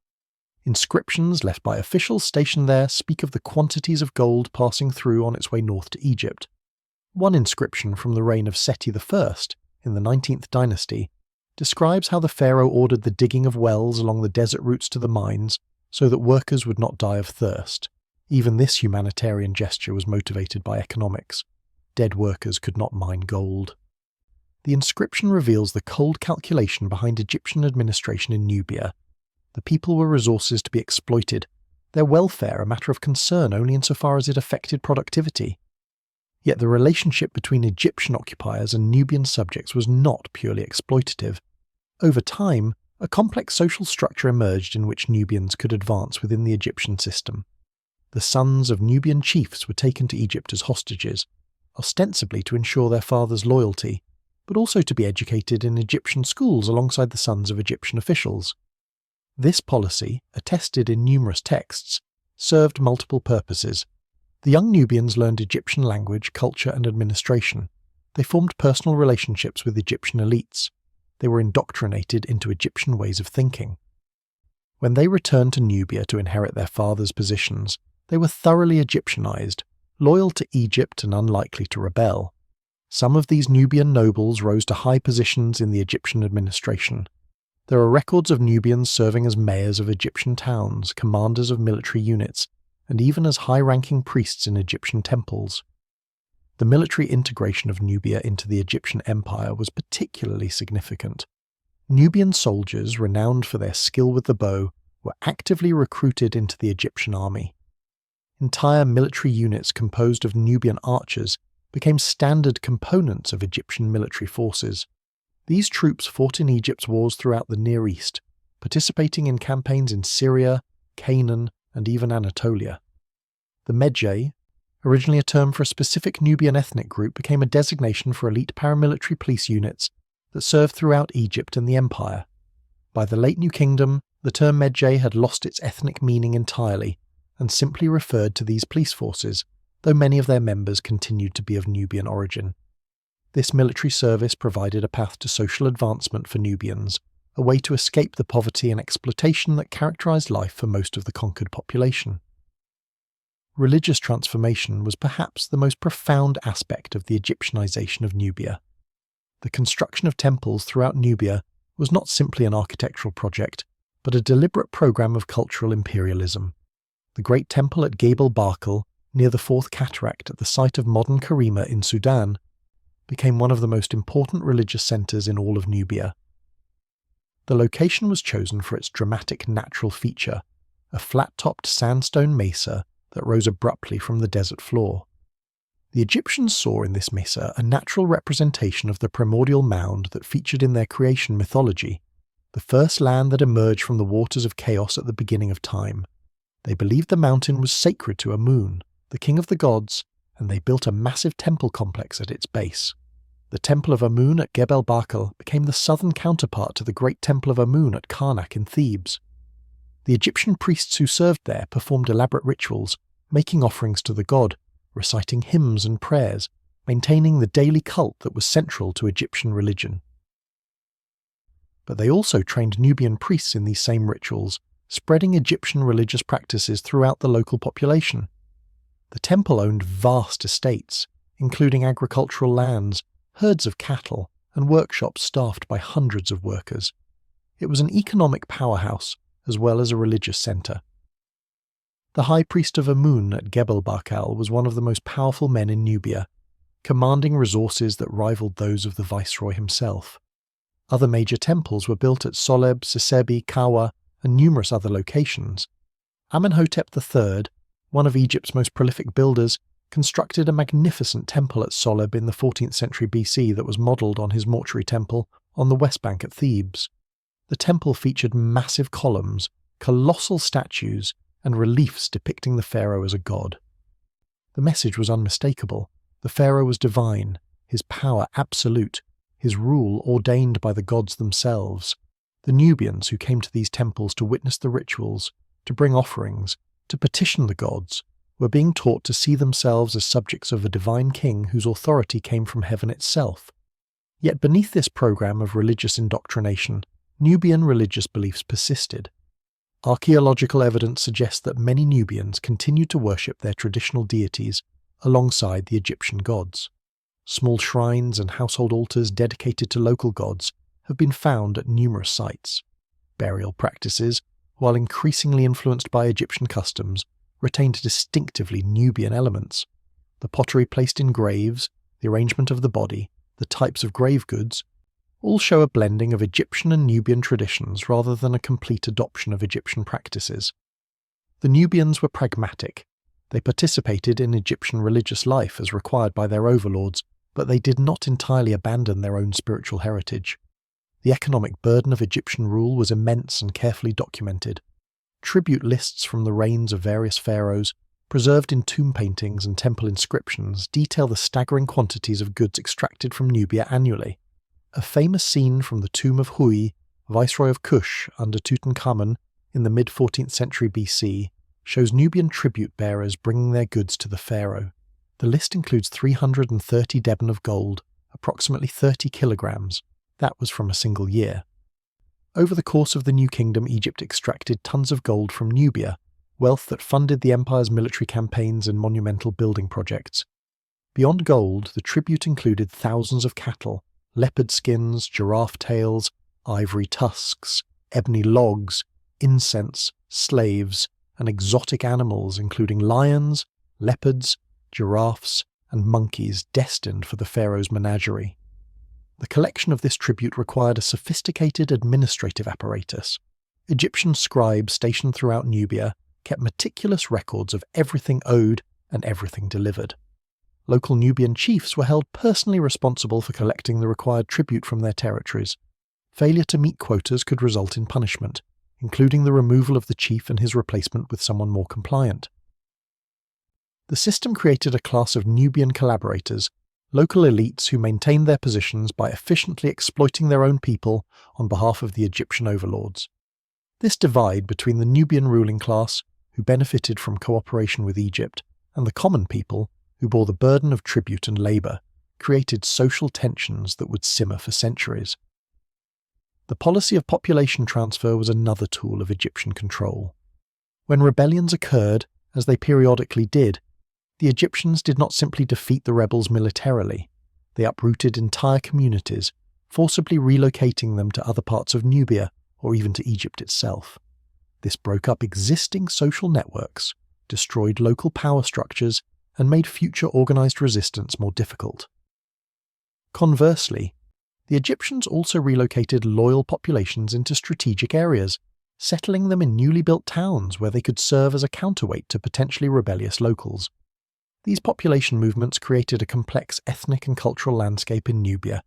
Inscriptions left by officials stationed there speak of the quantities of gold passing through on its way north to Egypt. One inscription from the reign of Seti I in the 19th dynasty describes how the pharaoh ordered the digging of wells along the desert routes to the mines so that workers would not die of thirst. Even this humanitarian gesture was motivated by economics. Dead workers could not mine gold. The inscription reveals the cold calculation behind Egyptian administration in Nubia. The people were resources to be exploited, their welfare a matter of concern only insofar as it affected productivity. Yet the relationship between Egyptian occupiers and Nubian subjects was not purely exploitative. Over time, a complex social structure emerged in which Nubians could advance within the Egyptian system. The sons of Nubian chiefs were taken to Egypt as hostages, ostensibly to ensure their father's loyalty, but also to be educated in Egyptian schools alongside the sons of Egyptian officials. This policy, attested in numerous texts, served multiple purposes. The young Nubians learned Egyptian language, culture, and administration. They formed personal relationships with Egyptian elites. They were indoctrinated into Egyptian ways of thinking. When they returned to Nubia to inherit their father's positions, they were thoroughly Egyptianized, loyal to Egypt and unlikely to rebel. Some of these Nubian nobles rose to high positions in the Egyptian administration. There are records of Nubians serving as mayors of Egyptian towns, commanders of military units, and even as high-ranking priests in Egyptian temples. The military integration of Nubia into the Egyptian Empire was particularly significant. Nubian soldiers, renowned for their skill with the bow, were actively recruited into the Egyptian army. Entire military units composed of Nubian archers became standard components of Egyptian military forces. These troops fought in Egypt's wars throughout the Near East, participating in campaigns in Syria, Canaan, and even Anatolia. The Medjay, originally a term for a specific Nubian ethnic group, became a designation for elite paramilitary police units that served throughout Egypt and the empire. By the late New Kingdom, the term Medjay had lost its ethnic meaning entirely and simply referred to these police forces, though many of their members continued to be of Nubian origin. This military service provided a path to social advancement for Nubians, a way to escape the poverty and exploitation that characterized life for most of the conquered population. Religious transformation was perhaps the most profound aspect of the Egyptianization of Nubia. The construction of temples throughout Nubia was not simply an architectural project, but a deliberate program of cultural imperialism. The great temple at Gebel Barkal, near the Fourth Cataract at the site of modern Karima in Sudan, became one of the most important religious centers in all of Nubia. The location was chosen for its dramatic natural feature, a flat-topped sandstone mesa that rose abruptly from the desert floor. The Egyptians saw in this mesa a natural representation of the primordial mound that featured in their creation mythology, the first land that emerged from the waters of chaos at the beginning of time. They believed the mountain was sacred to Amun, the king of the gods, and they built a massive temple complex at its base. The Temple of Amun at Gebel Barkal became the southern counterpart to the Great Temple of Amun at Karnak in Thebes. The Egyptian priests who served there performed elaborate rituals, making offerings to the god, reciting hymns and prayers, maintaining the daily cult that was central to Egyptian religion. But they also trained Nubian priests in these same rituals, spreading Egyptian religious practices throughout the local population. The temple owned vast estates, including agricultural lands, herds of cattle, and workshops staffed by hundreds of workers. It was an economic powerhouse, as well as a religious centre. The high priest of Amun at Gebel Barkal was one of the most powerful men in Nubia, commanding resources that rivaled those of the viceroy himself. Other major temples were built at Soleb, Sisebi, Kawa, and numerous other locations. Amenhotep III, one of Egypt's most prolific builders, constructed a magnificent temple at Soleb in the 14th century BC that was modelled on his mortuary temple on the west bank at Thebes. The temple featured massive columns, colossal statues, and reliefs depicting the pharaoh as a god. The message was unmistakable. The pharaoh was divine, his power absolute, his rule ordained by the gods themselves. The Nubians who came to these temples to witness the rituals, to bring offerings, to petition the gods, were being taught to see themselves as subjects of a divine king whose authority came from heaven itself. Yet beneath this program of religious indoctrination, Nubian religious beliefs persisted. Archaeological evidence suggests that many Nubians continued to worship their traditional deities alongside the Egyptian gods. Small shrines and household altars dedicated to local gods have been found at numerous sites. Burial practices, while increasingly influenced by Egyptian customs, retained distinctively Nubian elements. The pottery placed in graves, the arrangement of the body, the types of grave goods, all show a blending of Egyptian and Nubian traditions rather than a complete adoption of Egyptian practices. The Nubians were pragmatic. They participated in Egyptian religious life as required by their overlords, but they did not entirely abandon their own spiritual heritage. The economic burden of Egyptian rule was immense and carefully documented. Tribute lists from the reigns of various pharaohs, preserved in tomb paintings and temple inscriptions, detail the staggering quantities of goods extracted from Nubia annually. A famous scene from the tomb of Hui, viceroy of Kush under Tutankhamun in the mid-14th century BC, shows Nubian tribute bearers bringing their goods to the pharaoh. The list includes 330 deben of gold, approximately 30 kilograms. That was from a single year. Over the course of the New Kingdom, Egypt extracted tons of gold from Nubia, wealth that funded the empire's military campaigns and monumental building projects. Beyond gold, the tribute included thousands of cattle, leopard skins, giraffe tails, ivory tusks, ebony logs, incense, slaves, and exotic animals including lions, leopards, giraffes, and monkeys destined for the pharaoh's menagerie. The collection of this tribute required a sophisticated administrative apparatus. Egyptian scribes stationed throughout Nubia kept meticulous records of everything owed and everything delivered. Local Nubian chiefs were held personally responsible for collecting the required tribute from their territories. Failure to meet quotas could result in punishment, including the removal of the chief and his replacement with someone more compliant. The system created a class of Nubian collaborators, local elites who maintained their positions by efficiently exploiting their own people on behalf of the Egyptian overlords. This divide between the Nubian ruling class, who benefited from cooperation with Egypt, and the common people, who bore the burden of tribute and labour, created social tensions that would simmer for centuries. The policy of population transfer was another tool of Egyptian control. When rebellions occurred, as they periodically did, the Egyptians did not simply defeat the rebels militarily. They uprooted entire communities, forcibly relocating them to other parts of Nubia or even to Egypt itself. This broke up existing social networks, destroyed local power structures, and made future organised resistance more difficult. Conversely, the Egyptians also relocated loyal populations into strategic areas, settling them in newly built towns where they could serve as a counterweight to potentially rebellious locals. These population movements created a complex ethnic and cultural landscape in Nubia,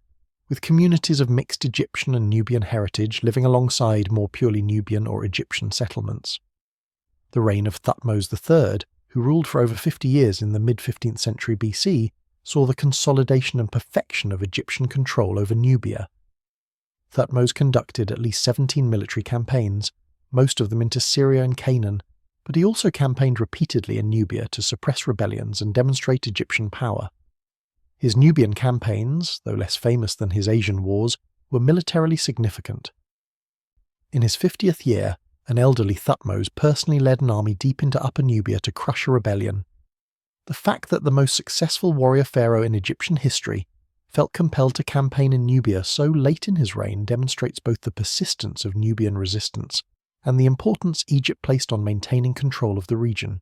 with communities of mixed Egyptian and Nubian heritage living alongside more purely Nubian or Egyptian settlements. The reign of Thutmose III, who ruled for over 50 years in the mid-15th century BC, saw the consolidation and perfection of Egyptian control over Nubia. Thutmose conducted at least 17 military campaigns, most of them into Syria and Canaan, but he also campaigned repeatedly in Nubia to suppress rebellions and demonstrate Egyptian power. His Nubian campaigns, though less famous than his Asian wars, were militarily significant. In his 50th year, an elderly Thutmose personally led an army deep into Upper Nubia to crush a rebellion. The fact that the most successful warrior-pharaoh in Egyptian history felt compelled to campaign in Nubia so late in his reign demonstrates both the persistence of Nubian resistance and the importance Egypt placed on maintaining control of the region.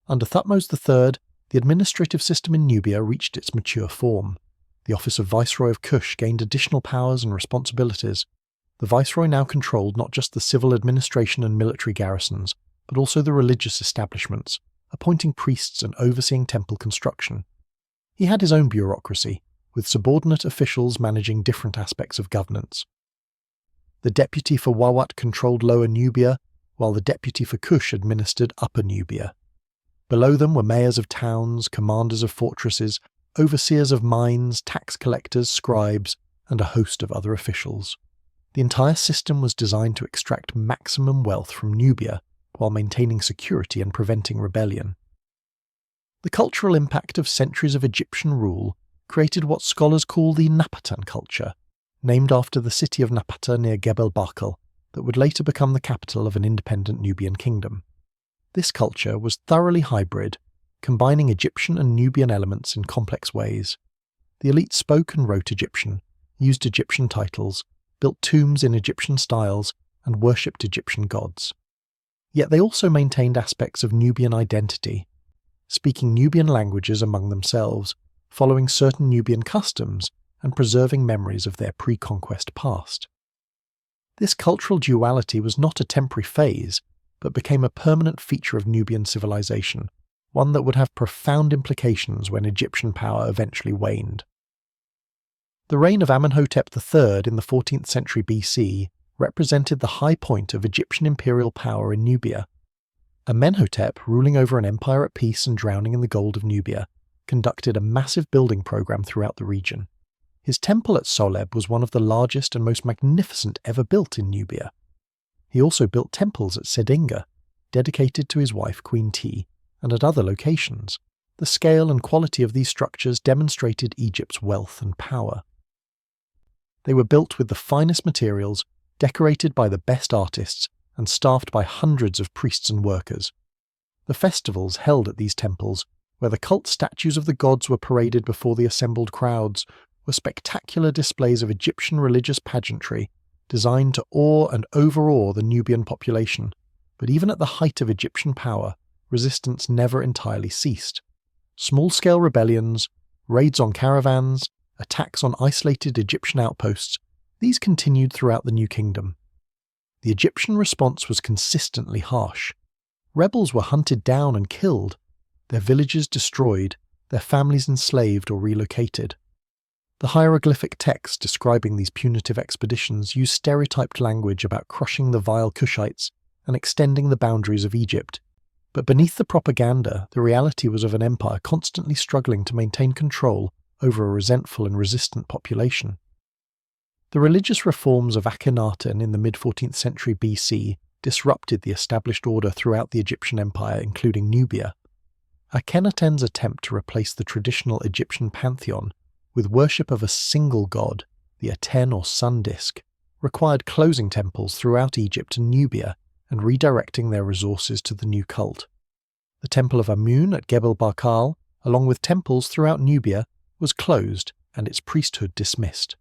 Under Thutmose III, the administrative system in Nubia reached its mature form. The office of Viceroy of Kush gained additional powers and responsibilities. The viceroy now controlled not just the civil administration and military garrisons, but also the religious establishments, appointing priests and overseeing temple construction. He had his own bureaucracy, with subordinate officials managing different aspects of governance. The deputy for Wawat controlled Lower Nubia, while the deputy for Kush administered Upper Nubia. Below them were mayors of towns, commanders of fortresses, overseers of mines, tax collectors, scribes, and a host of other officials. The entire system was designed to extract maximum wealth from Nubia while maintaining security and preventing rebellion. The cultural impact of centuries of Egyptian rule created what scholars call the Napatan culture, named after the city of Napata near Gebel Barkal, that would later become the capital of an independent Nubian kingdom. This culture was thoroughly hybrid, combining Egyptian and Nubian elements in complex ways. The elite spoke and wrote Egyptian, used Egyptian titles, built tombs in Egyptian styles, and worshipped Egyptian gods. Yet they also maintained aspects of Nubian identity, speaking Nubian languages among themselves, following certain Nubian customs, and preserving memories of their pre-conquest past. This cultural duality was not a temporary phase, but became a permanent feature of Nubian civilization, one that would have profound implications when Egyptian power eventually waned. The reign of Amenhotep III in the 14th century BC represented the high point of Egyptian imperial power in Nubia. Amenhotep, ruling over an empire at peace and drowning in the gold of Nubia, conducted a massive building program throughout the region. His temple at Soleb was one of the largest and most magnificent ever built in Nubia. He also built temples at Sedinga, dedicated to his wife Queen Ti, and at other locations. The scale and quality of these structures demonstrated Egypt's wealth and power. They were built with the finest materials, decorated by the best artists, and staffed by hundreds of priests and workers. The festivals held at these temples, where the cult statues of the gods were paraded before the assembled crowds, were spectacular displays of Egyptian religious pageantry designed to awe and overawe the Nubian population. But even at the height of Egyptian power, resistance never entirely ceased. Small-scale rebellions, raids on caravans, attacks on isolated Egyptian outposts, these continued throughout the New Kingdom. The Egyptian response was consistently harsh. Rebels were hunted down and killed, their villages destroyed, their families enslaved or relocated. The hieroglyphic texts describing these punitive expeditions used stereotyped language about crushing the vile Kushites and extending the boundaries of Egypt. But beneath the propaganda, the reality was of an empire constantly struggling to maintain control over a resentful and resistant population. The religious reforms of Akhenaten in the mid-14th century BC disrupted the established order throughout the Egyptian empire, including Nubia. Akhenaten's attempt to replace the traditional Egyptian pantheon with worship of a single god, the Aten or sun disk, required closing temples throughout Egypt and Nubia and redirecting their resources to the new cult. The temple of Amun at Gebel Barkal, along with temples throughout Nubia, was closed and its priesthood dismissed.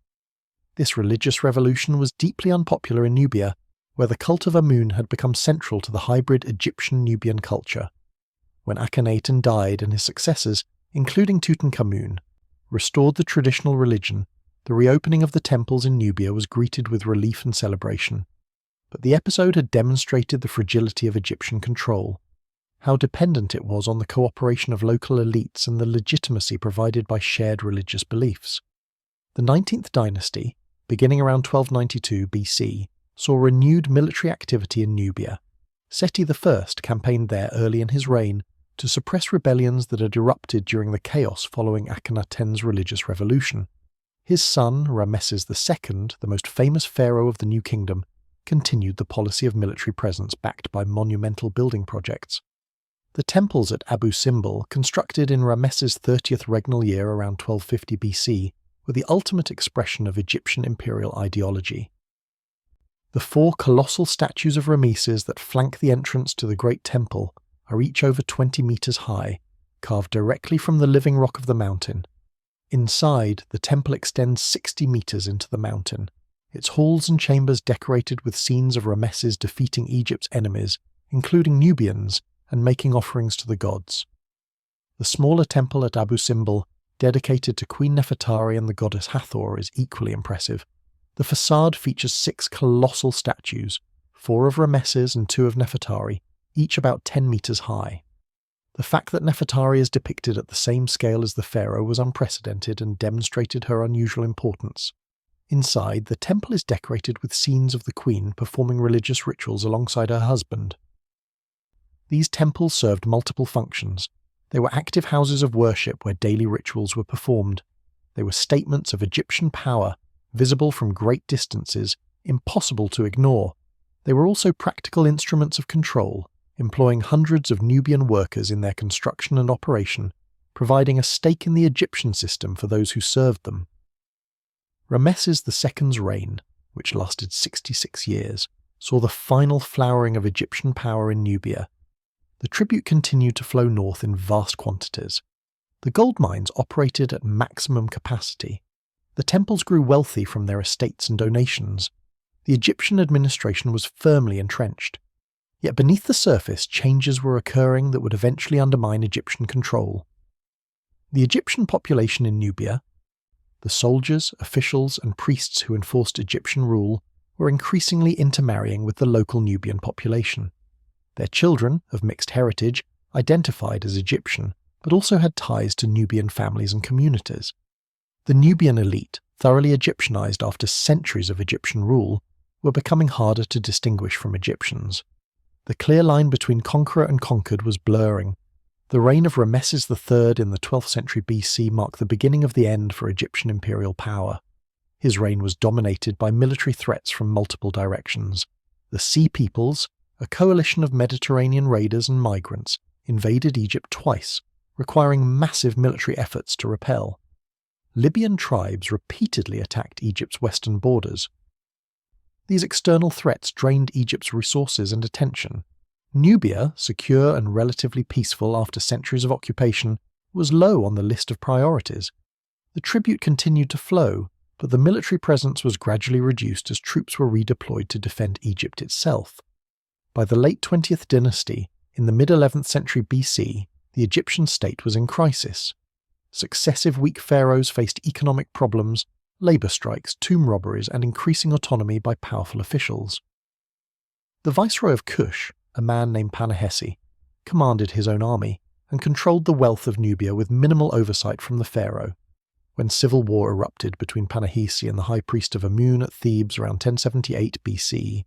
This religious revolution was deeply unpopular in Nubia, where the cult of Amun had become central to the hybrid Egyptian-Nubian culture. When Akhenaten died and his successors, including Tutankhamun, restored the traditional religion, the reopening of the temples in Nubia was greeted with relief and celebration. But the episode had demonstrated the fragility of Egyptian control, how dependent it was on the cooperation of local elites and the legitimacy provided by shared religious beliefs. The 19th dynasty, beginning around 1292 BC, saw renewed military activity in Nubia. Seti I campaigned there early in his reign to suppress rebellions that had erupted during the chaos following Akhenaten's religious revolution. His son, Ramesses II, the most famous pharaoh of the New Kingdom, continued the policy of military presence backed by monumental building projects. The temples at Abu Simbel, constructed in Ramesses' 30th regnal year around 1250 BC, were the ultimate expression of Egyptian imperial ideology. The 4 colossal statues of Ramesses that flank the entrance to the Great Temple are each over 20 meters high, carved directly from the living rock of the mountain. Inside, the temple extends 60 meters into the mountain, its halls and chambers decorated with scenes of Ramesses defeating Egypt's enemies, including Nubians, and making offerings to the gods. The smaller temple at Abu Simbel, dedicated to Queen Nefertari and the goddess Hathor, is equally impressive. The facade features 6 colossal statues, 4 of Ramesses and 2 of Nefertari, each about 10 meters high. The fact that Nefertari is depicted at the same scale as the pharaoh was unprecedented and demonstrated her unusual importance. Inside, the temple is decorated with scenes of the queen performing religious rituals alongside her husband. These temples served multiple functions. They were active houses of worship where daily rituals were performed. They were statements of Egyptian power, visible from great distances, impossible to ignore. They were also practical instruments of control, employing hundreds of Nubian workers in their construction and operation, providing a stake in the Egyptian system for those who served them. Ramesses II's reign, which lasted 66 years, saw the final flowering of Egyptian power in Nubia. The tribute continued to flow north in vast quantities. The gold mines operated at maximum capacity. The temples grew wealthy from their estates and donations. The Egyptian administration was firmly entrenched. Yet beneath the surface, changes were occurring that would eventually undermine Egyptian control. The Egyptian population in Nubia, the soldiers, officials, and priests who enforced Egyptian rule, were increasingly intermarrying with the local Nubian population. Their children, of mixed heritage, identified as Egyptian, but also had ties to Nubian families and communities. The Nubian elite, thoroughly Egyptianized after centuries of Egyptian rule, were becoming harder to distinguish from Egyptians. The clear line between conqueror and conquered was blurring. The reign of Ramesses III in the 12th century BC marked the beginning of the end for Egyptian imperial power. His reign was dominated by military threats from multiple directions. The Sea Peoples, a coalition of Mediterranean raiders and migrants, invaded Egypt twice, requiring massive military efforts to repel. Libyan tribes repeatedly attacked Egypt's western borders. These external threats drained Egypt's resources and attention. Nubia, secure and relatively peaceful after centuries of occupation, was low on the list of priorities. The tribute continued to flow, but the military presence was gradually reduced as troops were redeployed to defend Egypt itself. By the late 20th dynasty, in the mid-11th century BC, the Egyptian state was in crisis. Successive weak pharaohs faced economic problems, labour strikes, tomb robberies, and increasing autonomy by powerful officials. The viceroy of Kush, a man named Panahesi, commanded his own army and controlled the wealth of Nubia with minimal oversight from the pharaoh. When civil war erupted between Panahesi and the high priest of Amun at Thebes around 1078 BC,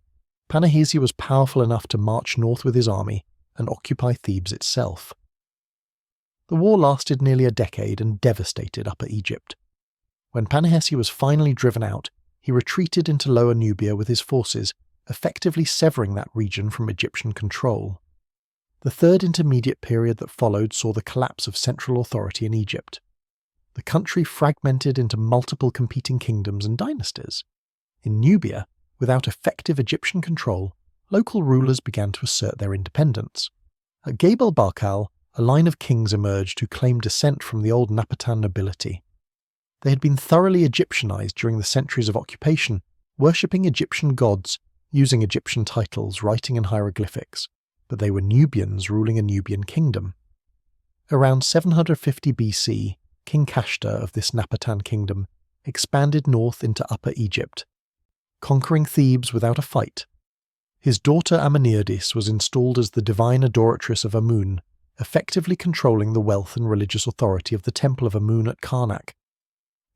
Panahesi was powerful enough to march north with his army and occupy Thebes itself. The war lasted nearly a decade and devastated Upper Egypt. When Panahesi was finally driven out, he retreated into Lower Nubia with his forces, effectively severing that region from Egyptian control. The third intermediate period that followed saw the collapse of central authority in Egypt. The country fragmented into multiple competing kingdoms and dynasties. In Nubia, without effective Egyptian control, local rulers began to assert their independence. At Gebel Barkal, a line of kings emerged who claimed descent from the old Napatan nobility. They had been thoroughly Egyptianized during the centuries of occupation, worshipping Egyptian gods, using Egyptian titles, writing in hieroglyphics, but they were Nubians ruling a Nubian kingdom. Around 750 BC, King Kashta of this Napatan kingdom expanded north into Upper Egypt, conquering Thebes without a fight. His daughter Amaniadis was installed as the divine adoratress of Amun, effectively controlling the wealth and religious authority of the temple of Amun at Karnak.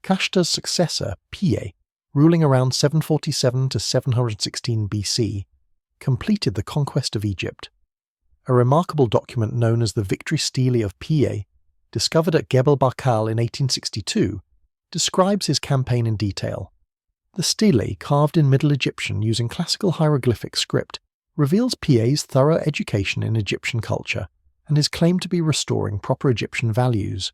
Kashta's successor, Piye, ruling around 747 to 716 BC, completed the conquest of Egypt. A remarkable document known as the Victory Stele of Piye, discovered at Gebel Barkal in 1862, describes his campaign in detail. The stele, carved in Middle Egyptian using classical hieroglyphic script, reveals Piye's thorough education in Egyptian culture and his claim to be restoring proper Egyptian values.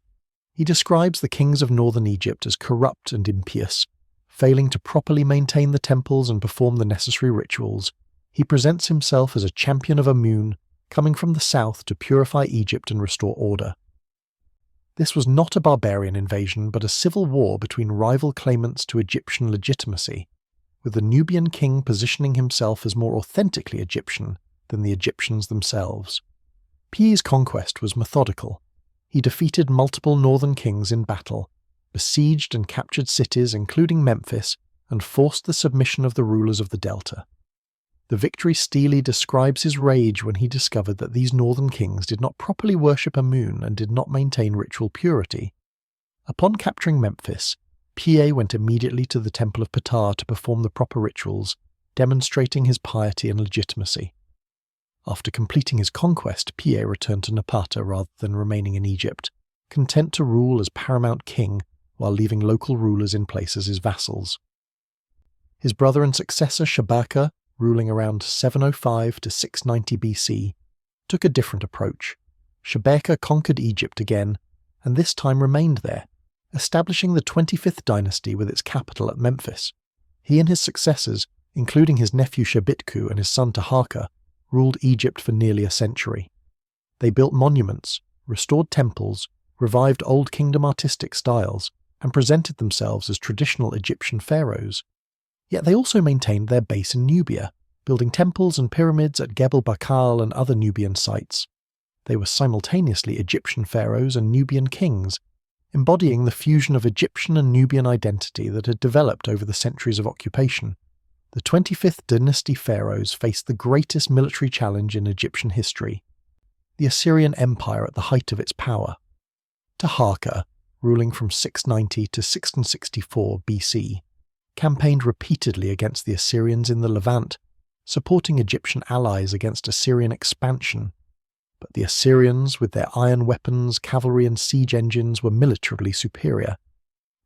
He describes the kings of northern Egypt as corrupt and impious, failing to properly maintain the temples and perform the necessary rituals. He presents himself as a champion of Amun, coming from the south to purify Egypt and restore order. This was not a barbarian invasion, but a civil war between rival claimants to Egyptian legitimacy, with the Nubian king positioning himself as more authentically Egyptian than the Egyptians themselves. Piye's conquest was methodical. He defeated multiple northern kings in battle, besieged and captured cities including Memphis, and forced the submission of the rulers of the Delta. The Victory Stele describes his rage when he discovered that these northern kings did not properly worship Amun and did not maintain ritual purity. Upon capturing Memphis, Piye went immediately to the Temple of Ptah to perform the proper rituals, demonstrating his piety and legitimacy. After completing his conquest, Piye returned to Napata rather than remaining in Egypt, content to rule as paramount king while leaving local rulers in place as his vassals. His brother and successor Shabaka, ruling around 705 to 690 BC, took a different approach. Shabaka conquered Egypt again, and this time remained there, establishing the 25th dynasty with its capital at Memphis. He and his successors, including his nephew Shabitku and his son Taharqa, ruled Egypt for nearly a century. They built monuments, restored temples, revived Old Kingdom artistic styles, and presented themselves as traditional Egyptian pharaohs. Yet they also maintained their base in Nubia, building temples and pyramids at Gebel Bakal and other Nubian sites. They were simultaneously Egyptian pharaohs and Nubian kings, embodying the fusion of Egyptian and Nubian identity that had developed over the centuries of occupation. The 25th dynasty pharaohs faced the greatest military challenge in Egyptian history, the Assyrian Empire at the height of its power. Taharqa, ruling from 690 to 664 BC, campaigned repeatedly against the Assyrians in the Levant, supporting Egyptian allies against Assyrian expansion. But the Assyrians, with their iron weapons, cavalry and siege engines, were militarily superior.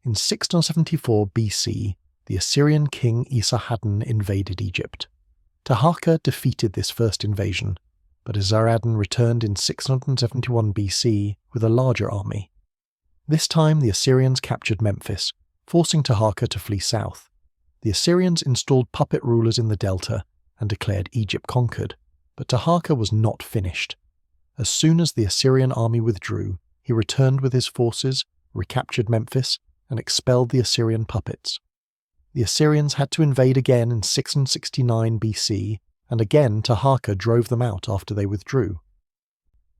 In 674 BC, the Assyrian king Esarhaddon invaded Egypt. Taharqa defeated this first invasion, but Esarhaddon returned in 671 BC with a larger army. This time the Assyrians captured Memphis, forcing Taharqa to flee south. The Assyrians installed puppet rulers in the delta and declared Egypt conquered, but Taharqa was not finished. As soon as the Assyrian army withdrew, he returned with his forces, recaptured Memphis, and expelled the Assyrian puppets. The Assyrians had to invade again in 669 BC, and again Taharqa drove them out after they withdrew.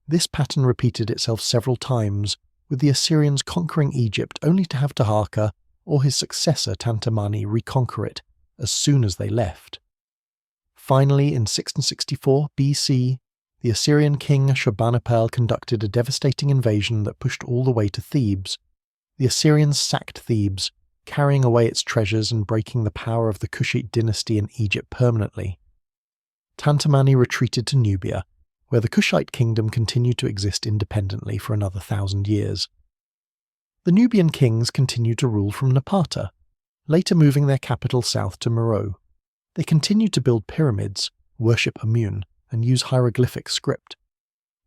This pattern repeated itself several times, with the Assyrians conquering Egypt only to have Taharqa or his successor Tantamani reconquer it as soon as they left. Finally, in 664 BC, the Assyrian king Shurbanipal conducted a devastating invasion that pushed all the way to Thebes. The Assyrians sacked Thebes, carrying away its treasures and breaking the power of the Kushite dynasty in Egypt permanently. Tantamani retreated to Nubia, where the Kushite kingdom continued to exist independently for another 1,000 years. The Nubian kings continued to rule from Napata, later moving their capital south to Meroe. They continued to build pyramids, worship Amun, and use hieroglyphic script.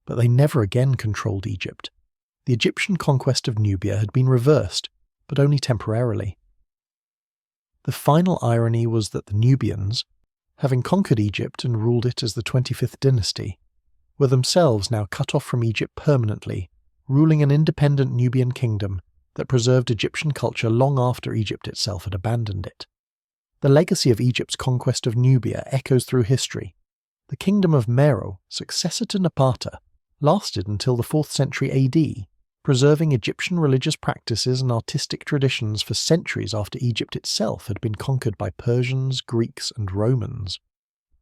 But they never again controlled Egypt. The Egyptian conquest of Nubia had been reversed, but only temporarily. The final irony was that the Nubians, having conquered Egypt and ruled it as the 25th dynasty, were themselves now cut off from Egypt permanently, ruling an independent Nubian kingdom that preserved Egyptian culture long after Egypt itself had abandoned it. The legacy of Egypt's conquest of Nubia echoes through history. The kingdom of Meroe, successor to Napata, lasted until the 4th century AD, preserving Egyptian religious practices and artistic traditions for centuries after Egypt itself had been conquered by Persians, Greeks, and Romans.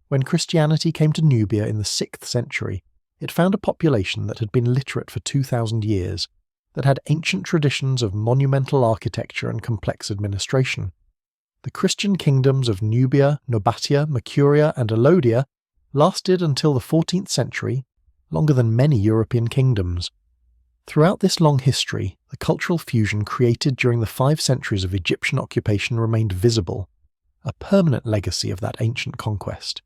When Christianity came to Nubia in the 6th century, it found a population that had been literate for 2,000 years, that had ancient traditions of monumental architecture and complex administration. The Christian kingdoms of Nubia, Nobatia, Mercuria, and Alodia lasted until the 14th century, longer than many European kingdoms. Throughout this long history, the cultural fusion created during the 5 centuries of Egyptian occupation remained visible, a permanent legacy of that ancient conquest.